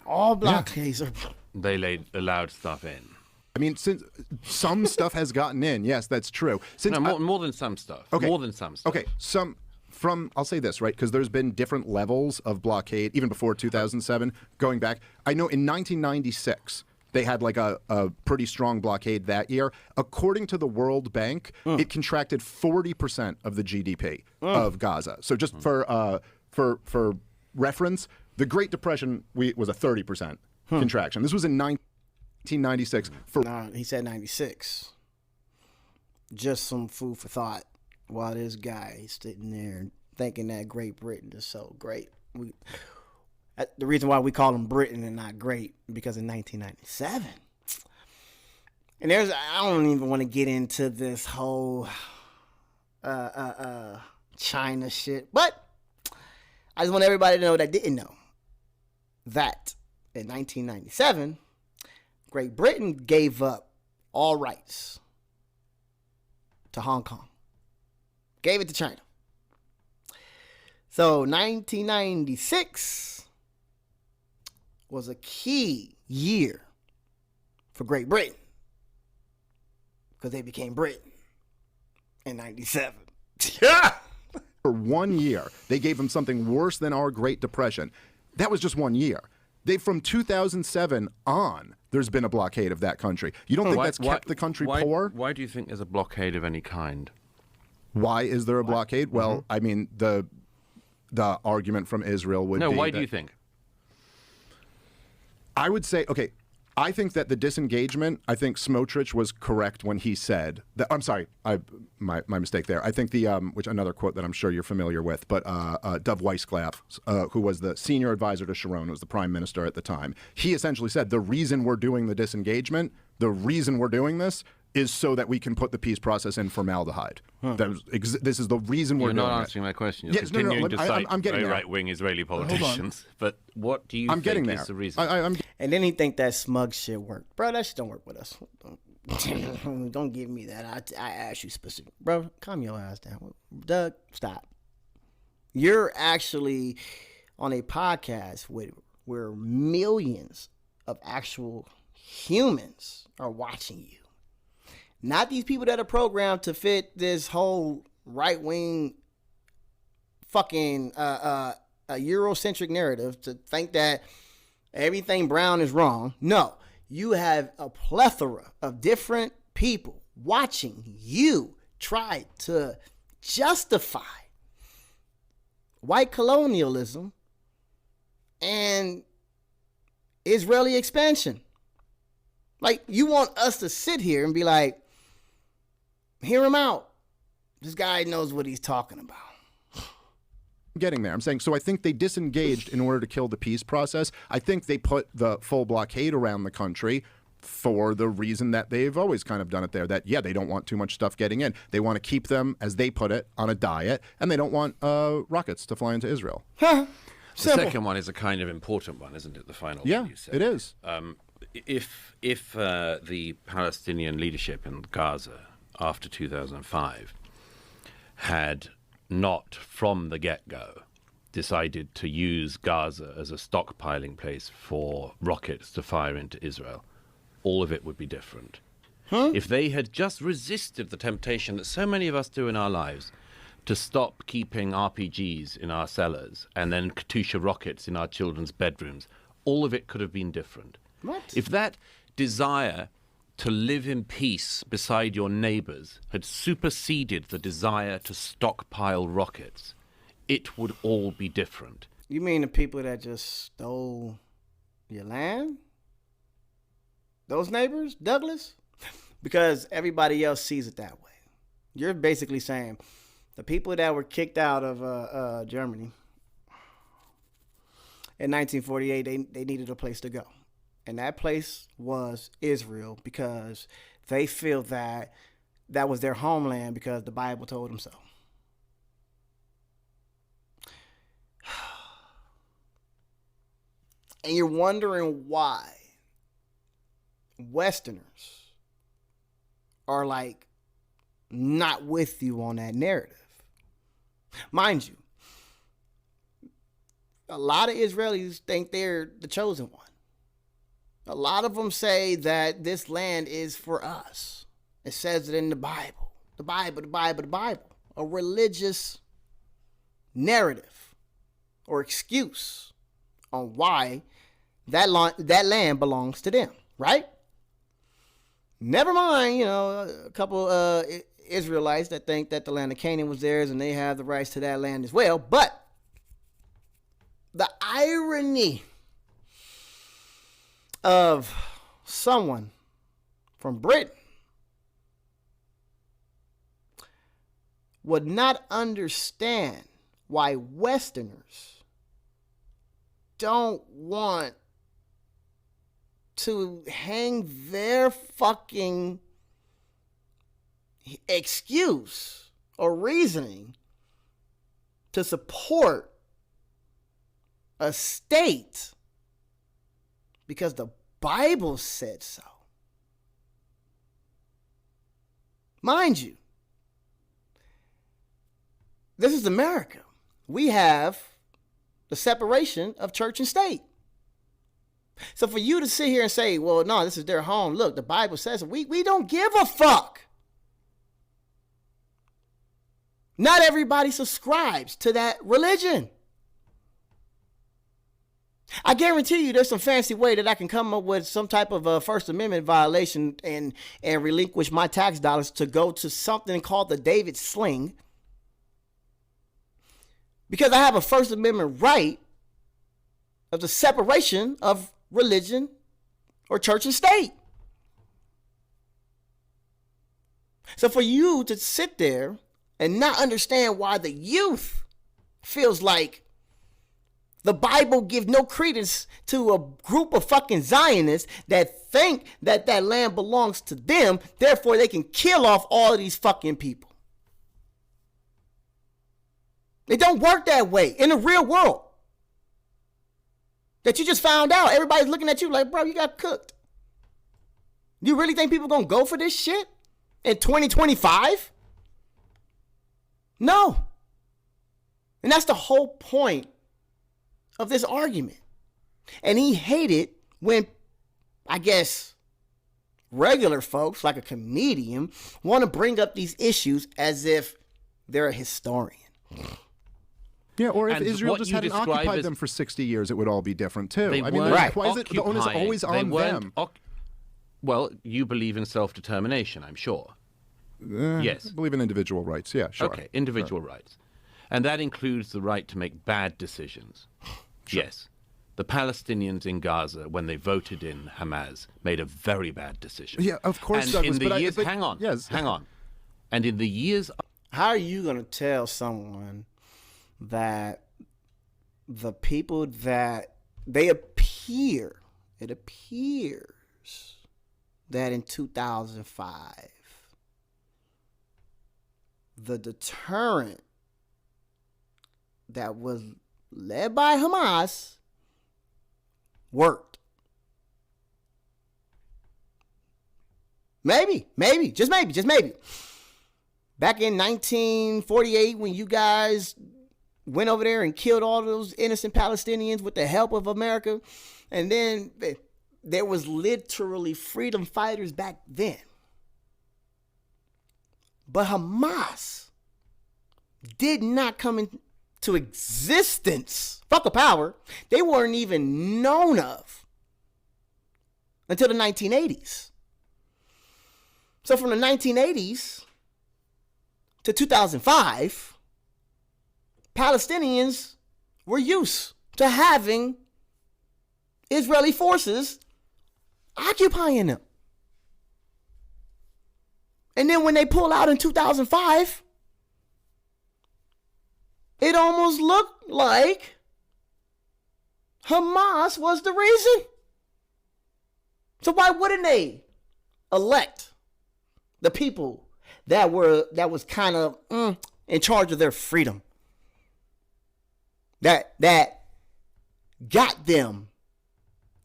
All blockades are... They allowed stuff in. I mean, since some stuff has gotten in, yes, that's true. Since more than some stuff. Okay. More than some stuff. Okay, I'll say this, right, because there's been different levels of blockade, even before 2007, going back. I know in 1996, they had like a pretty strong blockade that year. According to the World Bank, it contracted 40% of the GDP of Gaza. So just for reference, the Great Depression was a 30% contraction. This was in 1996. He said 96. Just some food for thought while this guy is sitting there thinking that Great Britain is so great. The reason why we call them Britain and not great, because in 1997, and I don't even want to get into this whole China shit, but I just want everybody to know that didn't know that in 1997, Great Britain gave up all rights to Hong Kong. Gave it to China. So 1996 was a key year for Great Britain because they became Britain in 97. Yeah. For 1 year, they gave them something worse than our Great Depression. That was just 1 year. From 2007 on, there's been a blockade of that country. You don't think that's kept the country poor? Why do you think there's a blockade of any kind? Why is there a blockade? Well, I mean, the argument from Israel would be... No, why do you think? I would say, okay, I think that the disengagement, I think Smotrich was correct when he said that, I'm sorry, my mistake there. I think which another quote that I'm sure you're familiar with, but Dov Weissglaff, who was the senior advisor to Sharon, who was the prime minister at the time, he essentially said the reason we're doing the disengagement, the reason we're doing this is so that we can put the peace process in formaldehyde. This is the reason we're doing it. You're not answering my question. You're continuing to cite very right-wing Israeli politicians. But what do you think is the reason? And then he think that smug shit worked. Bro, that shit don't work with us. Don't give me that. I ask you specific. Bro, calm your ass down. Doug, stop. You're actually on a podcast where millions of actual humans are watching you. Not these people that are programmed to fit this whole right-wing fucking a Eurocentric narrative to think that everything brown is wrong. No, you have a plethora of different people watching you try to justify white colonialism and Israeli expansion. Like, you want us to sit here and be like, hear him out. This guy knows what he's talking about. I'm getting there. I'm saying, so I think they disengaged in order to kill the peace process. I think they put the full blockade around the country for the reason that they've always kind of done it there, that, yeah, they don't want too much stuff getting in. They want to keep them, as they put it, on a diet, and they don't want rockets to fly into Israel. The second one is a kind of important one, isn't it? The final one you said. It is. If the Palestinian leadership in Gaza after 2005 had not from the get-go decided to use Gaza as a stockpiling place for rockets to fire into Israel, all of it would be different. If they had just resisted the temptation that so many of us do in our lives to stop keeping RPGs in our cellars and then Katyusha rockets in our children's bedrooms, all of it could have been different. What? If that desire to live in peace beside your neighbors had superseded the desire to stockpile rockets, it would all be different. You mean the people that just stole your land? Those neighbors, Douglas? Because everybody else sees it that way. You're basically saying the people that were kicked out of Germany in 1948, they needed a place to go. And that place was Israel, because they feel that that was their homeland because the Bible told them so. And you're wondering why Westerners are like not with you on that narrative. Mind you, a lot of Israelis think they're the chosen one. A lot of them say that this land is for us. It says it in the Bible. The Bible, the Bible, the Bible. A religious narrative or excuse on why that land belongs to them, right? Never mind, a couple Israelites that think that the land of Canaan was theirs and they have the rights to that land as well. But the irony of someone from Britain would not understand why Westerners don't want to hang their fucking excuse or reasoning to support a state because the Bible said so. Mind you, this is America. We have the separation of church and state. So for you to sit here and say, well, no, this is their home. Look, the Bible says it. We don't give a fuck. Not everybody subscribes to that religion. I guarantee you there's some fancy way that I can come up with some type of a First Amendment violation and relinquish my tax dollars to go to something called the David Sling. Because I have a First Amendment right of the separation of religion or church and state. So for you to sit there and not understand why the youth feels like the Bible gives no credence to a group of fucking Zionists that think that that land belongs to them, therefore they can kill off all of these fucking people. It don't work that way in the real world. That you just found out. Everybody's looking at you like, bro, you got cooked. You really think people gonna go for this shit in 2025? No. And that's the whole point of this argument. And he hated when, I guess, regular folks like a comedian want to bring up these issues as if they're a historian. Yeah, or if And Israel what just you hadn't describe occupied as- them for 60 years, it would all be different too. They I mean, weren't Right. why is it, the onus occupying. always They on weren't them. Well, you believe in self-determination, I'm sure. Yes. I believe in individual rights. Yeah, sure. Okay, individual rights. And that includes the right to make bad decisions. Yes. The Palestinians in Gaza, when they voted in Hamas, made a very bad decision. Yeah, of course, And Douglas, in the but years, but- hang on, Yes. hang on. And in the years How are you going to tell someone that the people that it appears that in 2005, the deterrent that was led by Hamas worked? Maybe, just maybe. Back in 1948, when you guys went over there and killed all those innocent Palestinians with the help of America, and then there was literally freedom fighters back then But Hamas did not come into existence. Fuck a power. They weren't even known of until the 1980s. So from the 1980s to 2005, Palestinians were used to having Israeli forces occupying them. And then when they pull out in 2005, it almost looked like Hamas was the reason. So why wouldn't they elect the people that was kind of in charge of their freedom? That got them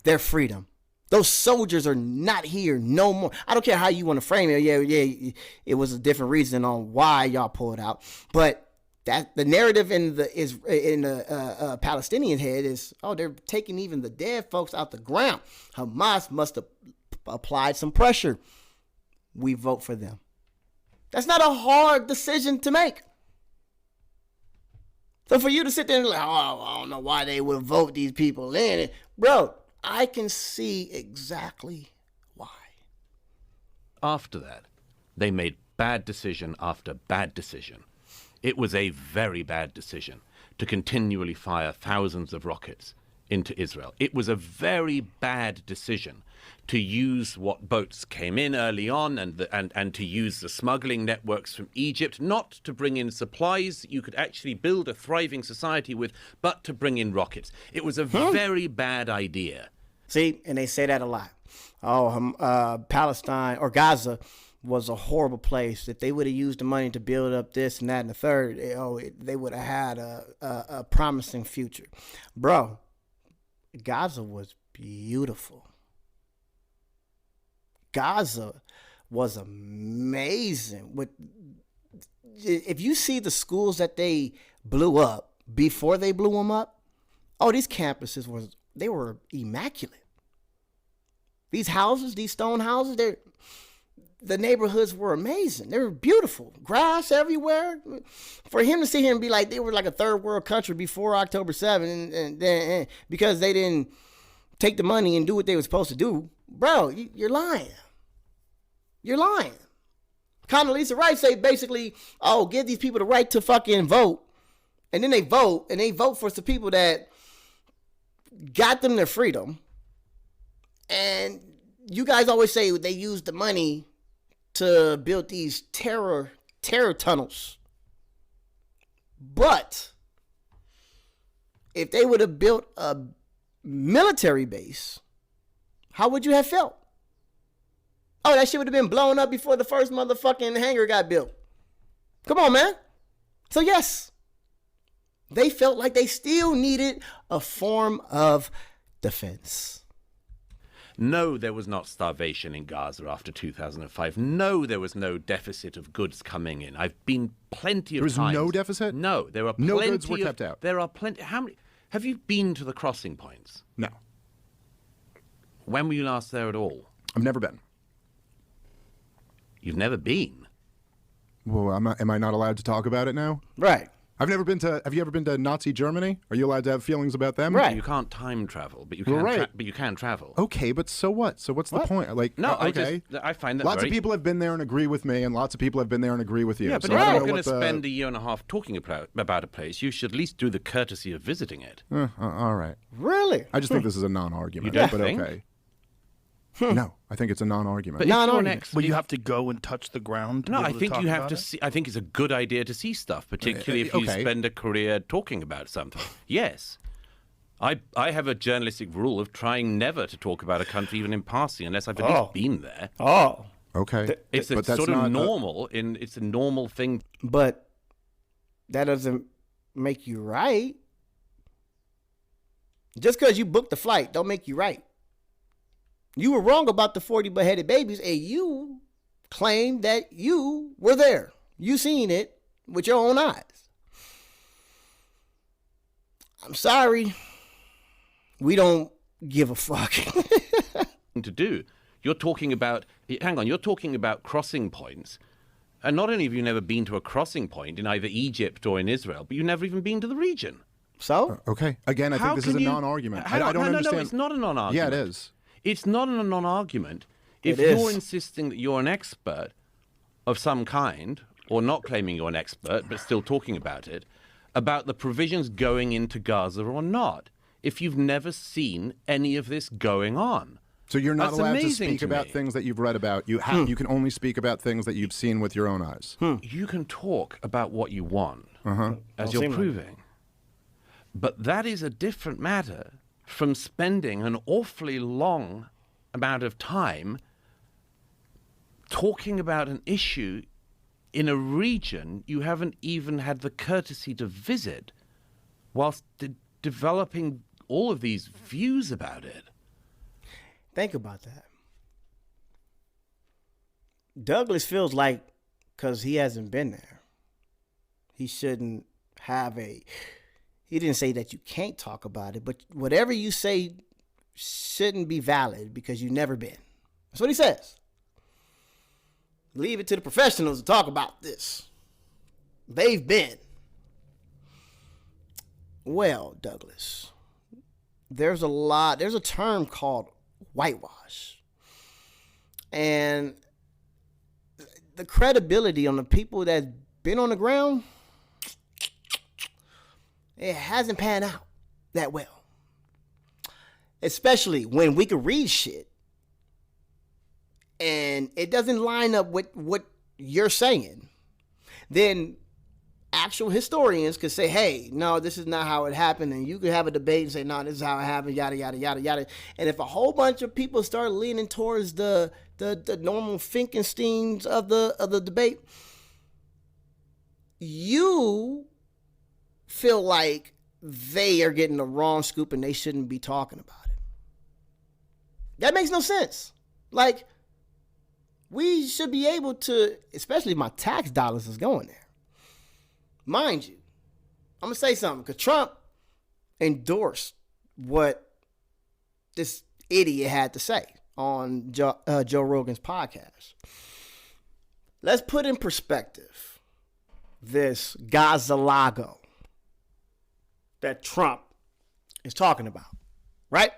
their freedom. Those soldiers are not here no more. I don't care how you want to frame it. Yeah, it was a different reason on why y'all pulled out. But that the narrative in the Palestinian head is, oh, they're taking even the dead folks out the ground. Hamas must have applied some pressure. We vote for them. That's not a hard decision to make. So for you to sit there and like, oh, I don't know why they would vote these people in. Bro, I can see exactly why. After that, they made bad decision after bad decision. It was a very bad decision to continually fire thousands of rockets into Israel. It was a very bad decision to use what boats came in early on and to use the smuggling networks from Egypt, not to bring in supplies you could actually build a thriving society with, but to bring in rockets. It was a very bad idea. See, and they say that a lot. Oh, Palestine or Gaza was a horrible place. If they would have used the money to build up this and that and the third, they would have had a promising future. Bro, Gaza was beautiful. Gaza was amazing. If you see the schools that they blew up before they blew them up, these campuses were immaculate. These houses, these stone houses, the neighborhoods were amazing. They were beautiful. Grass everywhere. For him to sit here and be like they were like a third world country before October 7th, and then because they didn't take the money and do what they were supposed to do, bro, you're lying. You're lying. Condoleezza Rice say basically, give these people the right to fucking vote, and then they vote for some people that got them their freedom. And you guys always say they used the money to build these terror tunnels. But if they would have built a military base, how would you have felt? Oh, that shit would have been blown up before the first motherfucking hangar got built. Come on, man. So yes, they felt like they still needed a form of defense. No, there was not starvation in Gaza after 2005. No, there was no deficit of goods coming in. I've been plenty of times. There was no deficit? No, there are plenty. No goods were kept out. There are plenty. How many? Have you been to the crossing points? No. When were you last there at all? I've never been. You've never been? Well, am I not allowed to talk about it now? Right. I've never been to. Have you ever been to Nazi Germany? Are you allowed to have feelings about them? Right. You can't time travel, but you can. But you can travel. Okay, but so what? So what's the point? Like, No, okay. I find that lots of people have been there and agree with me, and lots of people have been there and agree with you. Yeah, but so if I don't you're know going to what spend a year and a half talking about a place, you should at least do the courtesy of visiting it. all right. Really? I just think this is a non-argument. You don't but think? okay. No, I think it's a non-argument. But Non-argument. Will you have to go and touch the ground? To No, be I able think talk you have about to it? see. I think it's a good idea to see stuff, particularly if you okay. spend a career talking about something. Yes. I have a journalistic rule of trying never to talk about a country even in passing unless I've at least been there. Oh. Okay. It's but that's sort of not normal. It's a normal thing. But that doesn't make you right. Just because you booked the flight don't make you right. You were wrong about the 40 beheaded babies, and you claimed that you were there. You seen it with your own eyes. I'm sorry. We don't give a fuck. To do. You're talking about crossing points And not only have you never been to a crossing point in either Egypt or in Israel, but you've never even been to the region. So? Okay. Again, I think this is a non-argument. I don't understand. No, it's not a non-argument. Yeah, it is. It's not a non-argument if It is. you're insisting that you're an expert of some kind, or not claiming you're an expert, but still talking about it, about the provisions going into Gaza or not, if you've never seen any of this going on. So you're not That's allowed to amazing speak to about me. things that you've read about. You have. You can only speak about things that you've seen with your own eyes. You can talk about what you want, as Don't you're seem like proving. But that is a different matter from spending an awfully long amount of time talking about an issue in a region you haven't even had the courtesy to visit, whilst developing all of these views about it. Think about that. Douglas feels like, because he hasn't been there, he shouldn't have a. He didn't say that you can't talk about it, but whatever you say shouldn't be valid because you've never been. That's what he says. Leave it to the professionals to talk about this. They've been. Well, Douglas, there's a term called whitewash. And the credibility on the people that's been on the ground, it hasn't panned out that well. Especially when we can read shit and it doesn't line up with what you're saying. Then actual historians could say, hey, no, this is not how it happened. And you could have a debate and say, no, this is how it happened, yada, yada, yada, yada. And if a whole bunch of people start leaning towards the normal Finkensteins of the debate, you feel like they are getting the wrong scoop and they shouldn't be talking about it. That makes no sense. Like, we should be able to, especially if my tax dollars is going there. Mind you, I'm going to say something, because Trump endorsed what this idiot had to say on Joe Rogan's podcast. Let's put in perspective this Gaza-lago that Trump is talking about, right?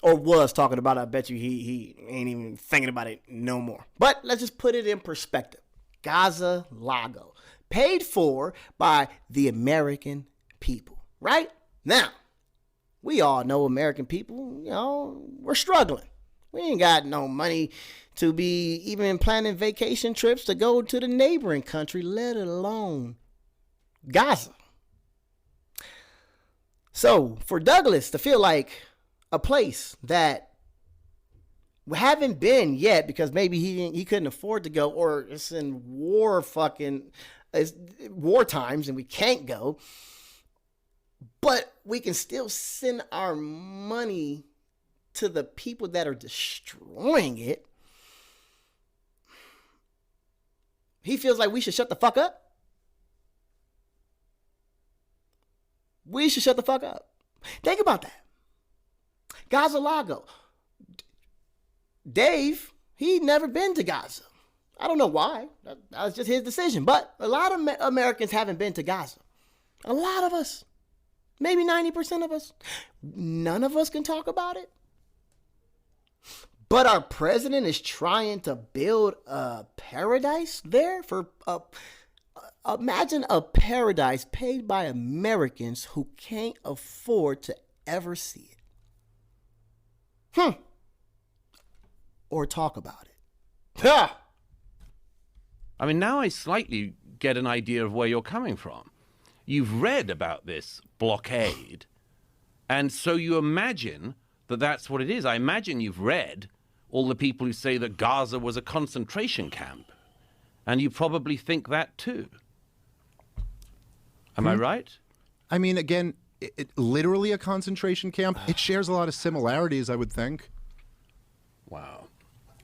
Or was talking about. I bet you he ain't even thinking about it no more. But let's just put it in perspective. Gaza-lago, paid for by the American people, right? Now, we all know American people, we're struggling. We ain't got no money to be even planning vacation trips to go to the neighboring country, let alone Gaza. So for Douglas to feel like a place that we haven't been yet because maybe he couldn't afford to go, or it's in war times and we can't go, but we can still send our money to the people that are destroying it. He feels like we should shut the fuck up. We should shut the fuck up. Think about that. Gaza-lago. Dave, he'd never been to Gaza. I don't know why. That was just his decision. But a lot of Americans haven't been to Gaza. A lot of us. Maybe 90% of us. None of us can talk about it. But our president is trying to build a paradise there for imagine a paradise paid by Americans who can't afford to ever see it. Or talk about it. Ha! I mean, now I slightly get an idea of where you're coming from. You've read about this blockade, and so you imagine that that's what it is. I imagine you've read all the people who say that Gaza was a concentration camp, and you probably think that too. Am I right? I mean, again, it literally a concentration camp. It shares a lot of similarities, I would think. Wow.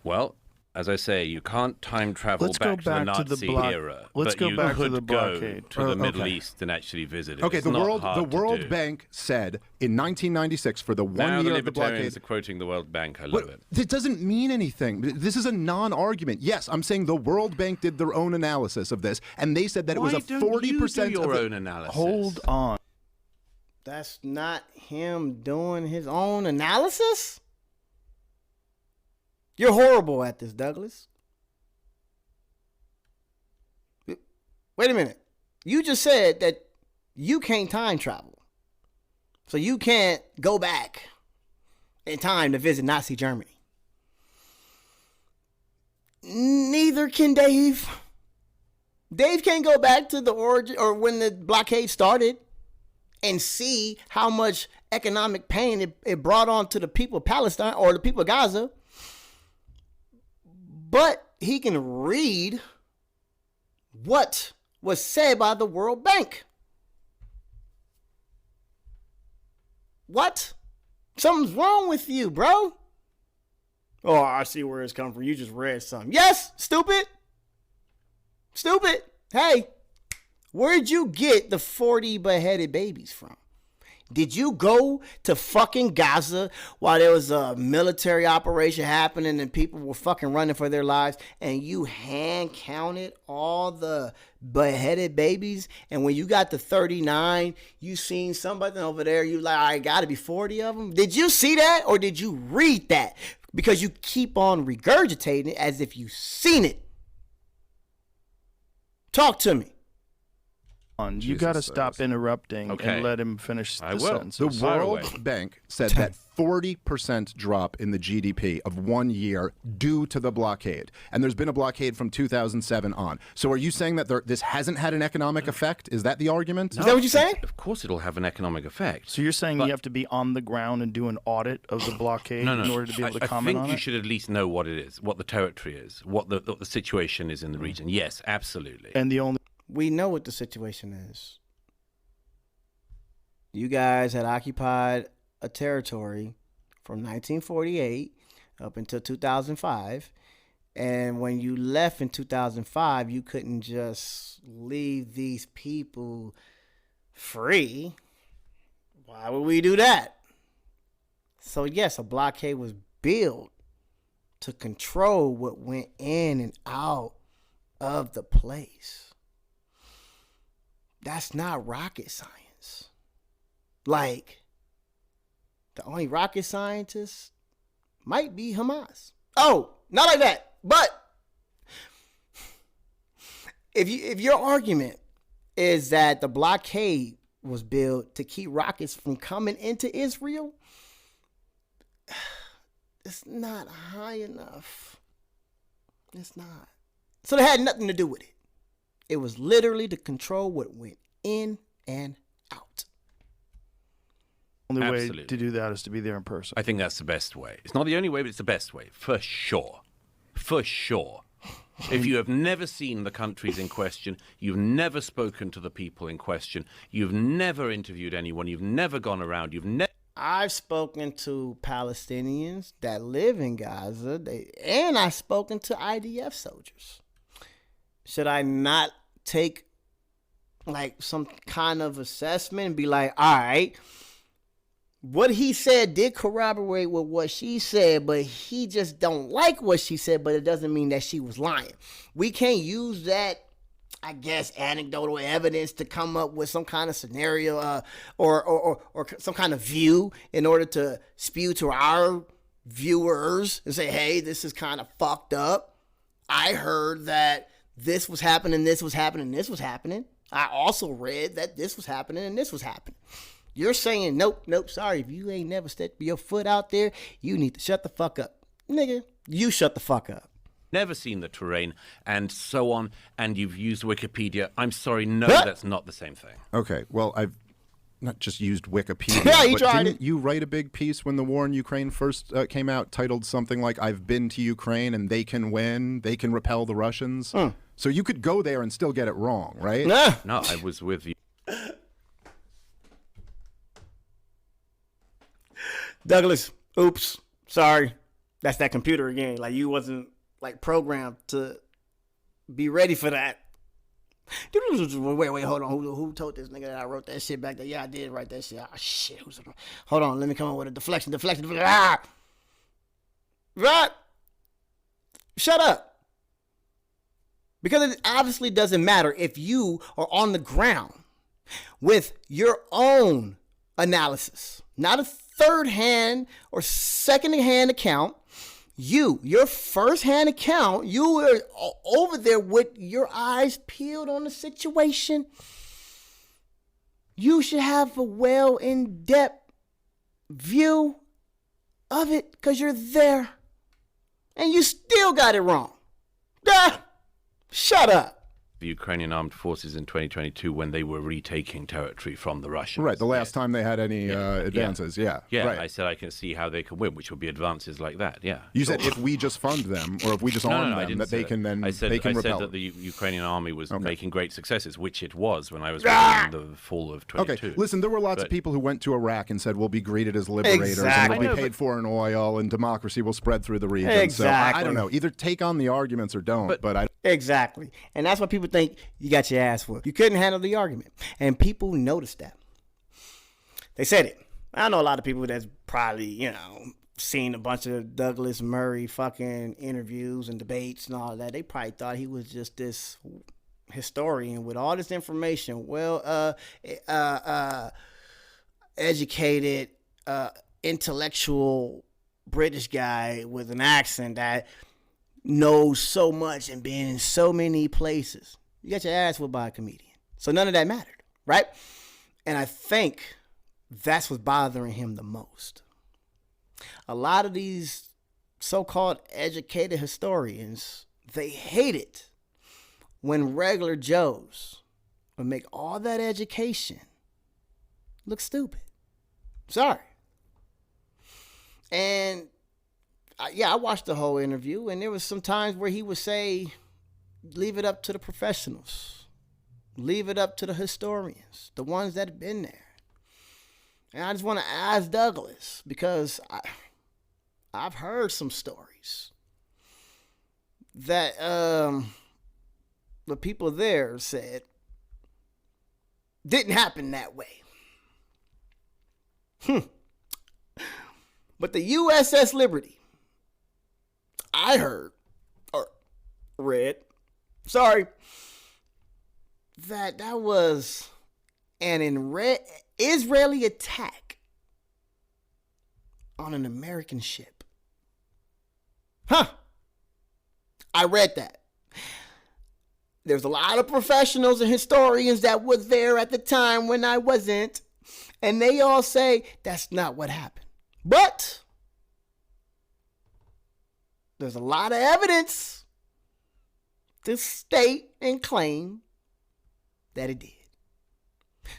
Well, As I say, you can't time travel Let's go back to the back to the Nazi block- era. let's but go you back to could the go blockade. to the Middle okay. East and actually visit it. Okay, It's the not World hard to World do. Bank said in 1996 for the Now one the year of the libertarians blockade. are quoting the World Bank. I love it. It doesn't mean anything. This is a non-argument. Yes, I'm saying the World Bank did their own analysis of this, and they said that it was Why a don't 40% you do of your the, own analysis? Hold on. That's not him doing his own analysis? You're horrible at this, Douglas. Wait a minute. You just said that you can't time travel. So you can't go back in time to visit Nazi Germany. Neither can Dave. Dave can't go back to the origin or when the blockade started and see how much economic pain it brought on to the people of Palestine or the people of Gaza. But he can read what was said by the World Bank. What? Something's wrong with you, bro. Oh, I see where it's coming from. You just read something. Yes, stupid. Stupid. Hey, where'd you get the 40 beheaded babies from? Did you go to fucking Gaza while there was a military operation happening and people were fucking running for their lives and you hand counted all the beheaded babies? And when you got to 39, you seen somebody over there, you like, I gotta be 40 of them. Did you see that or did you read that? Because you keep on regurgitating it as if you seen it. Talk to me. You got to stop interrupting Okay. and let him finish I the will. sentence. the Fire away. World Bank said that 40% drop in the GDP of 1 year due to the blockade. And there's been a blockade from 2007 on. So are you saying that this hasn't had an economic effect? Is that the argument? Is that what you're saying? Of course it'll have an economic effect. So you're saying you have to be on the ground and do an audit of the blockade No. in order to be able to I comment think on you it? should at least know what it is, what the territory is, what the situation is in the region. Yes, absolutely. And the only We know what the situation is. You guys had occupied a territory from 1948 up until 2005. And when you left in 2005, you couldn't just leave these people free. Why would we do that? So, yes, a blockade was built to control what went in and out of the place. That's not rocket science. Like, the only rocket scientists might be Hamas. Oh, not like that. But if your argument is that the blockade was built to keep rockets from coming into Israel, it's not high enough. It's not. So they had nothing to do with it. It was literally to control what went in and out. only way Absolutely. to do that is to be there in person. I think that's the best way. It's not the only way, but it's the best way, for sure. For sure. If you have never seen the countries in question, you've never spoken to the people in question, you've never interviewed anyone, you've never gone around, you've never... I've spoken to Palestinians that live in Gaza, and I've spoken to IDF soldiers. Should I not take like some kind of assessment and be like, all right, what he said did corroborate with what she said, but he just don't like what she said, but it doesn't mean that she was lying. We can't use that, I guess, anecdotal evidence to come up with some kind of scenario or some kind of view in order to spew to our viewers and say, hey, this is kind of fucked up. I heard that this was happening, this was happening, this was happening. I also read that this was happening and this was happening. You're saying, nope, sorry. If you ain't never stepped your foot out there, you need to shut the fuck up. Nigga, you shut the fuck up. never seen the terrain, and so on, and you've used Wikipedia. I'm sorry, no, Huh? that's not the same thing. Okay, well, I've not just used Wikipedia. Yeah, you but tried didn't it. you write a big piece when the war in Ukraine first came out, titled something like "I've been to Ukraine and they can win, they can repel the Russians"? So you could go there and still get it wrong, right? Nah. No, I was with you. Douglas, oops, sorry. That's that computer again. Like, you wasn't like programmed to be ready for that. Wait, hold on. Who told this nigga that I wrote that shit back there? Yeah, I did write that shit. Ah, shit. Hold on. Let me come up with a deflection. Ah! Right? Shut up. Because it obviously doesn't matter if you are on the ground with your own analysis, not a third-hand or second-hand account. Your first-hand account, you were over there with your eyes peeled on the situation. You should have a well in-depth view of it because you're there. And you still got it wrong. Ah, shut up. The Ukrainian armed forces in 2022 when they were retaking territory from the Russians. Right, the last time they had any advances, yeah. Yeah, right. I said I can see how they can win, which would be advances like that, yeah. You said if we just fund them, or if we just arm them, that they can then I said repel. that the Ukrainian army was making great successes, which it was when I was reading the fall of 22. Okay, listen, there were lots of people who went to Iraq and said we'll be greeted as liberators and we'll be paid for in oil and democracy will spread through the region. Exactly. So I don't know, either take on the arguments or don't, but I... Exactly. And that's what people think you got your ass for. You couldn't handle the argument. And people noticed that. They said it. I know a lot of people that's probably, seen a bunch of Douglas Murray fucking interviews and debates and all of that. They probably thought he was just this historian with all this information. Educated, intellectual British guy with an accent that knows so much and been in so many places. You got your ass whooped by a comedian. So none of that mattered, right? And I think that's what's bothering him the most. A lot of these so-called educated historians, they hate it when regular Joes would make all that education look stupid. Sorry. And I watched the whole interview, and there was some times where he would say, leave it up to the professionals. Leave it up to the historians, the ones that have been there. And I just want to ask Douglas, because I've heard some stories that the people there said didn't happen that way. But the USS Liberty, I heard, or read, that was an Israeli attack on an American ship. I read that. There's a lot of professionals and historians that were there at the time when I wasn't, and they all say that's not what happened. But there's a lot of evidence to state and claim that it did.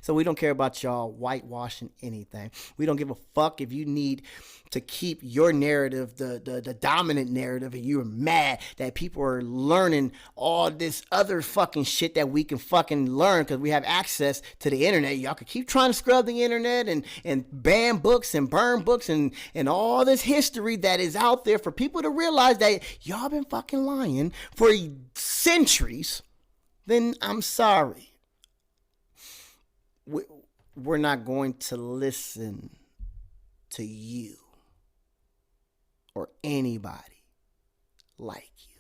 So we don't care about y'all whitewashing anything. We don't give a fuck if you need to keep your narrative, the dominant narrative, and you're mad that people are learning all this other fucking shit that we can fucking learn because we have access to the internet. Y'all can keep trying to scrub the internet and ban books and burn books and all this history that is out there for people to realize that y'all been fucking lying for centuries. Then I'm sorry. We're not going to listen to you or anybody like you.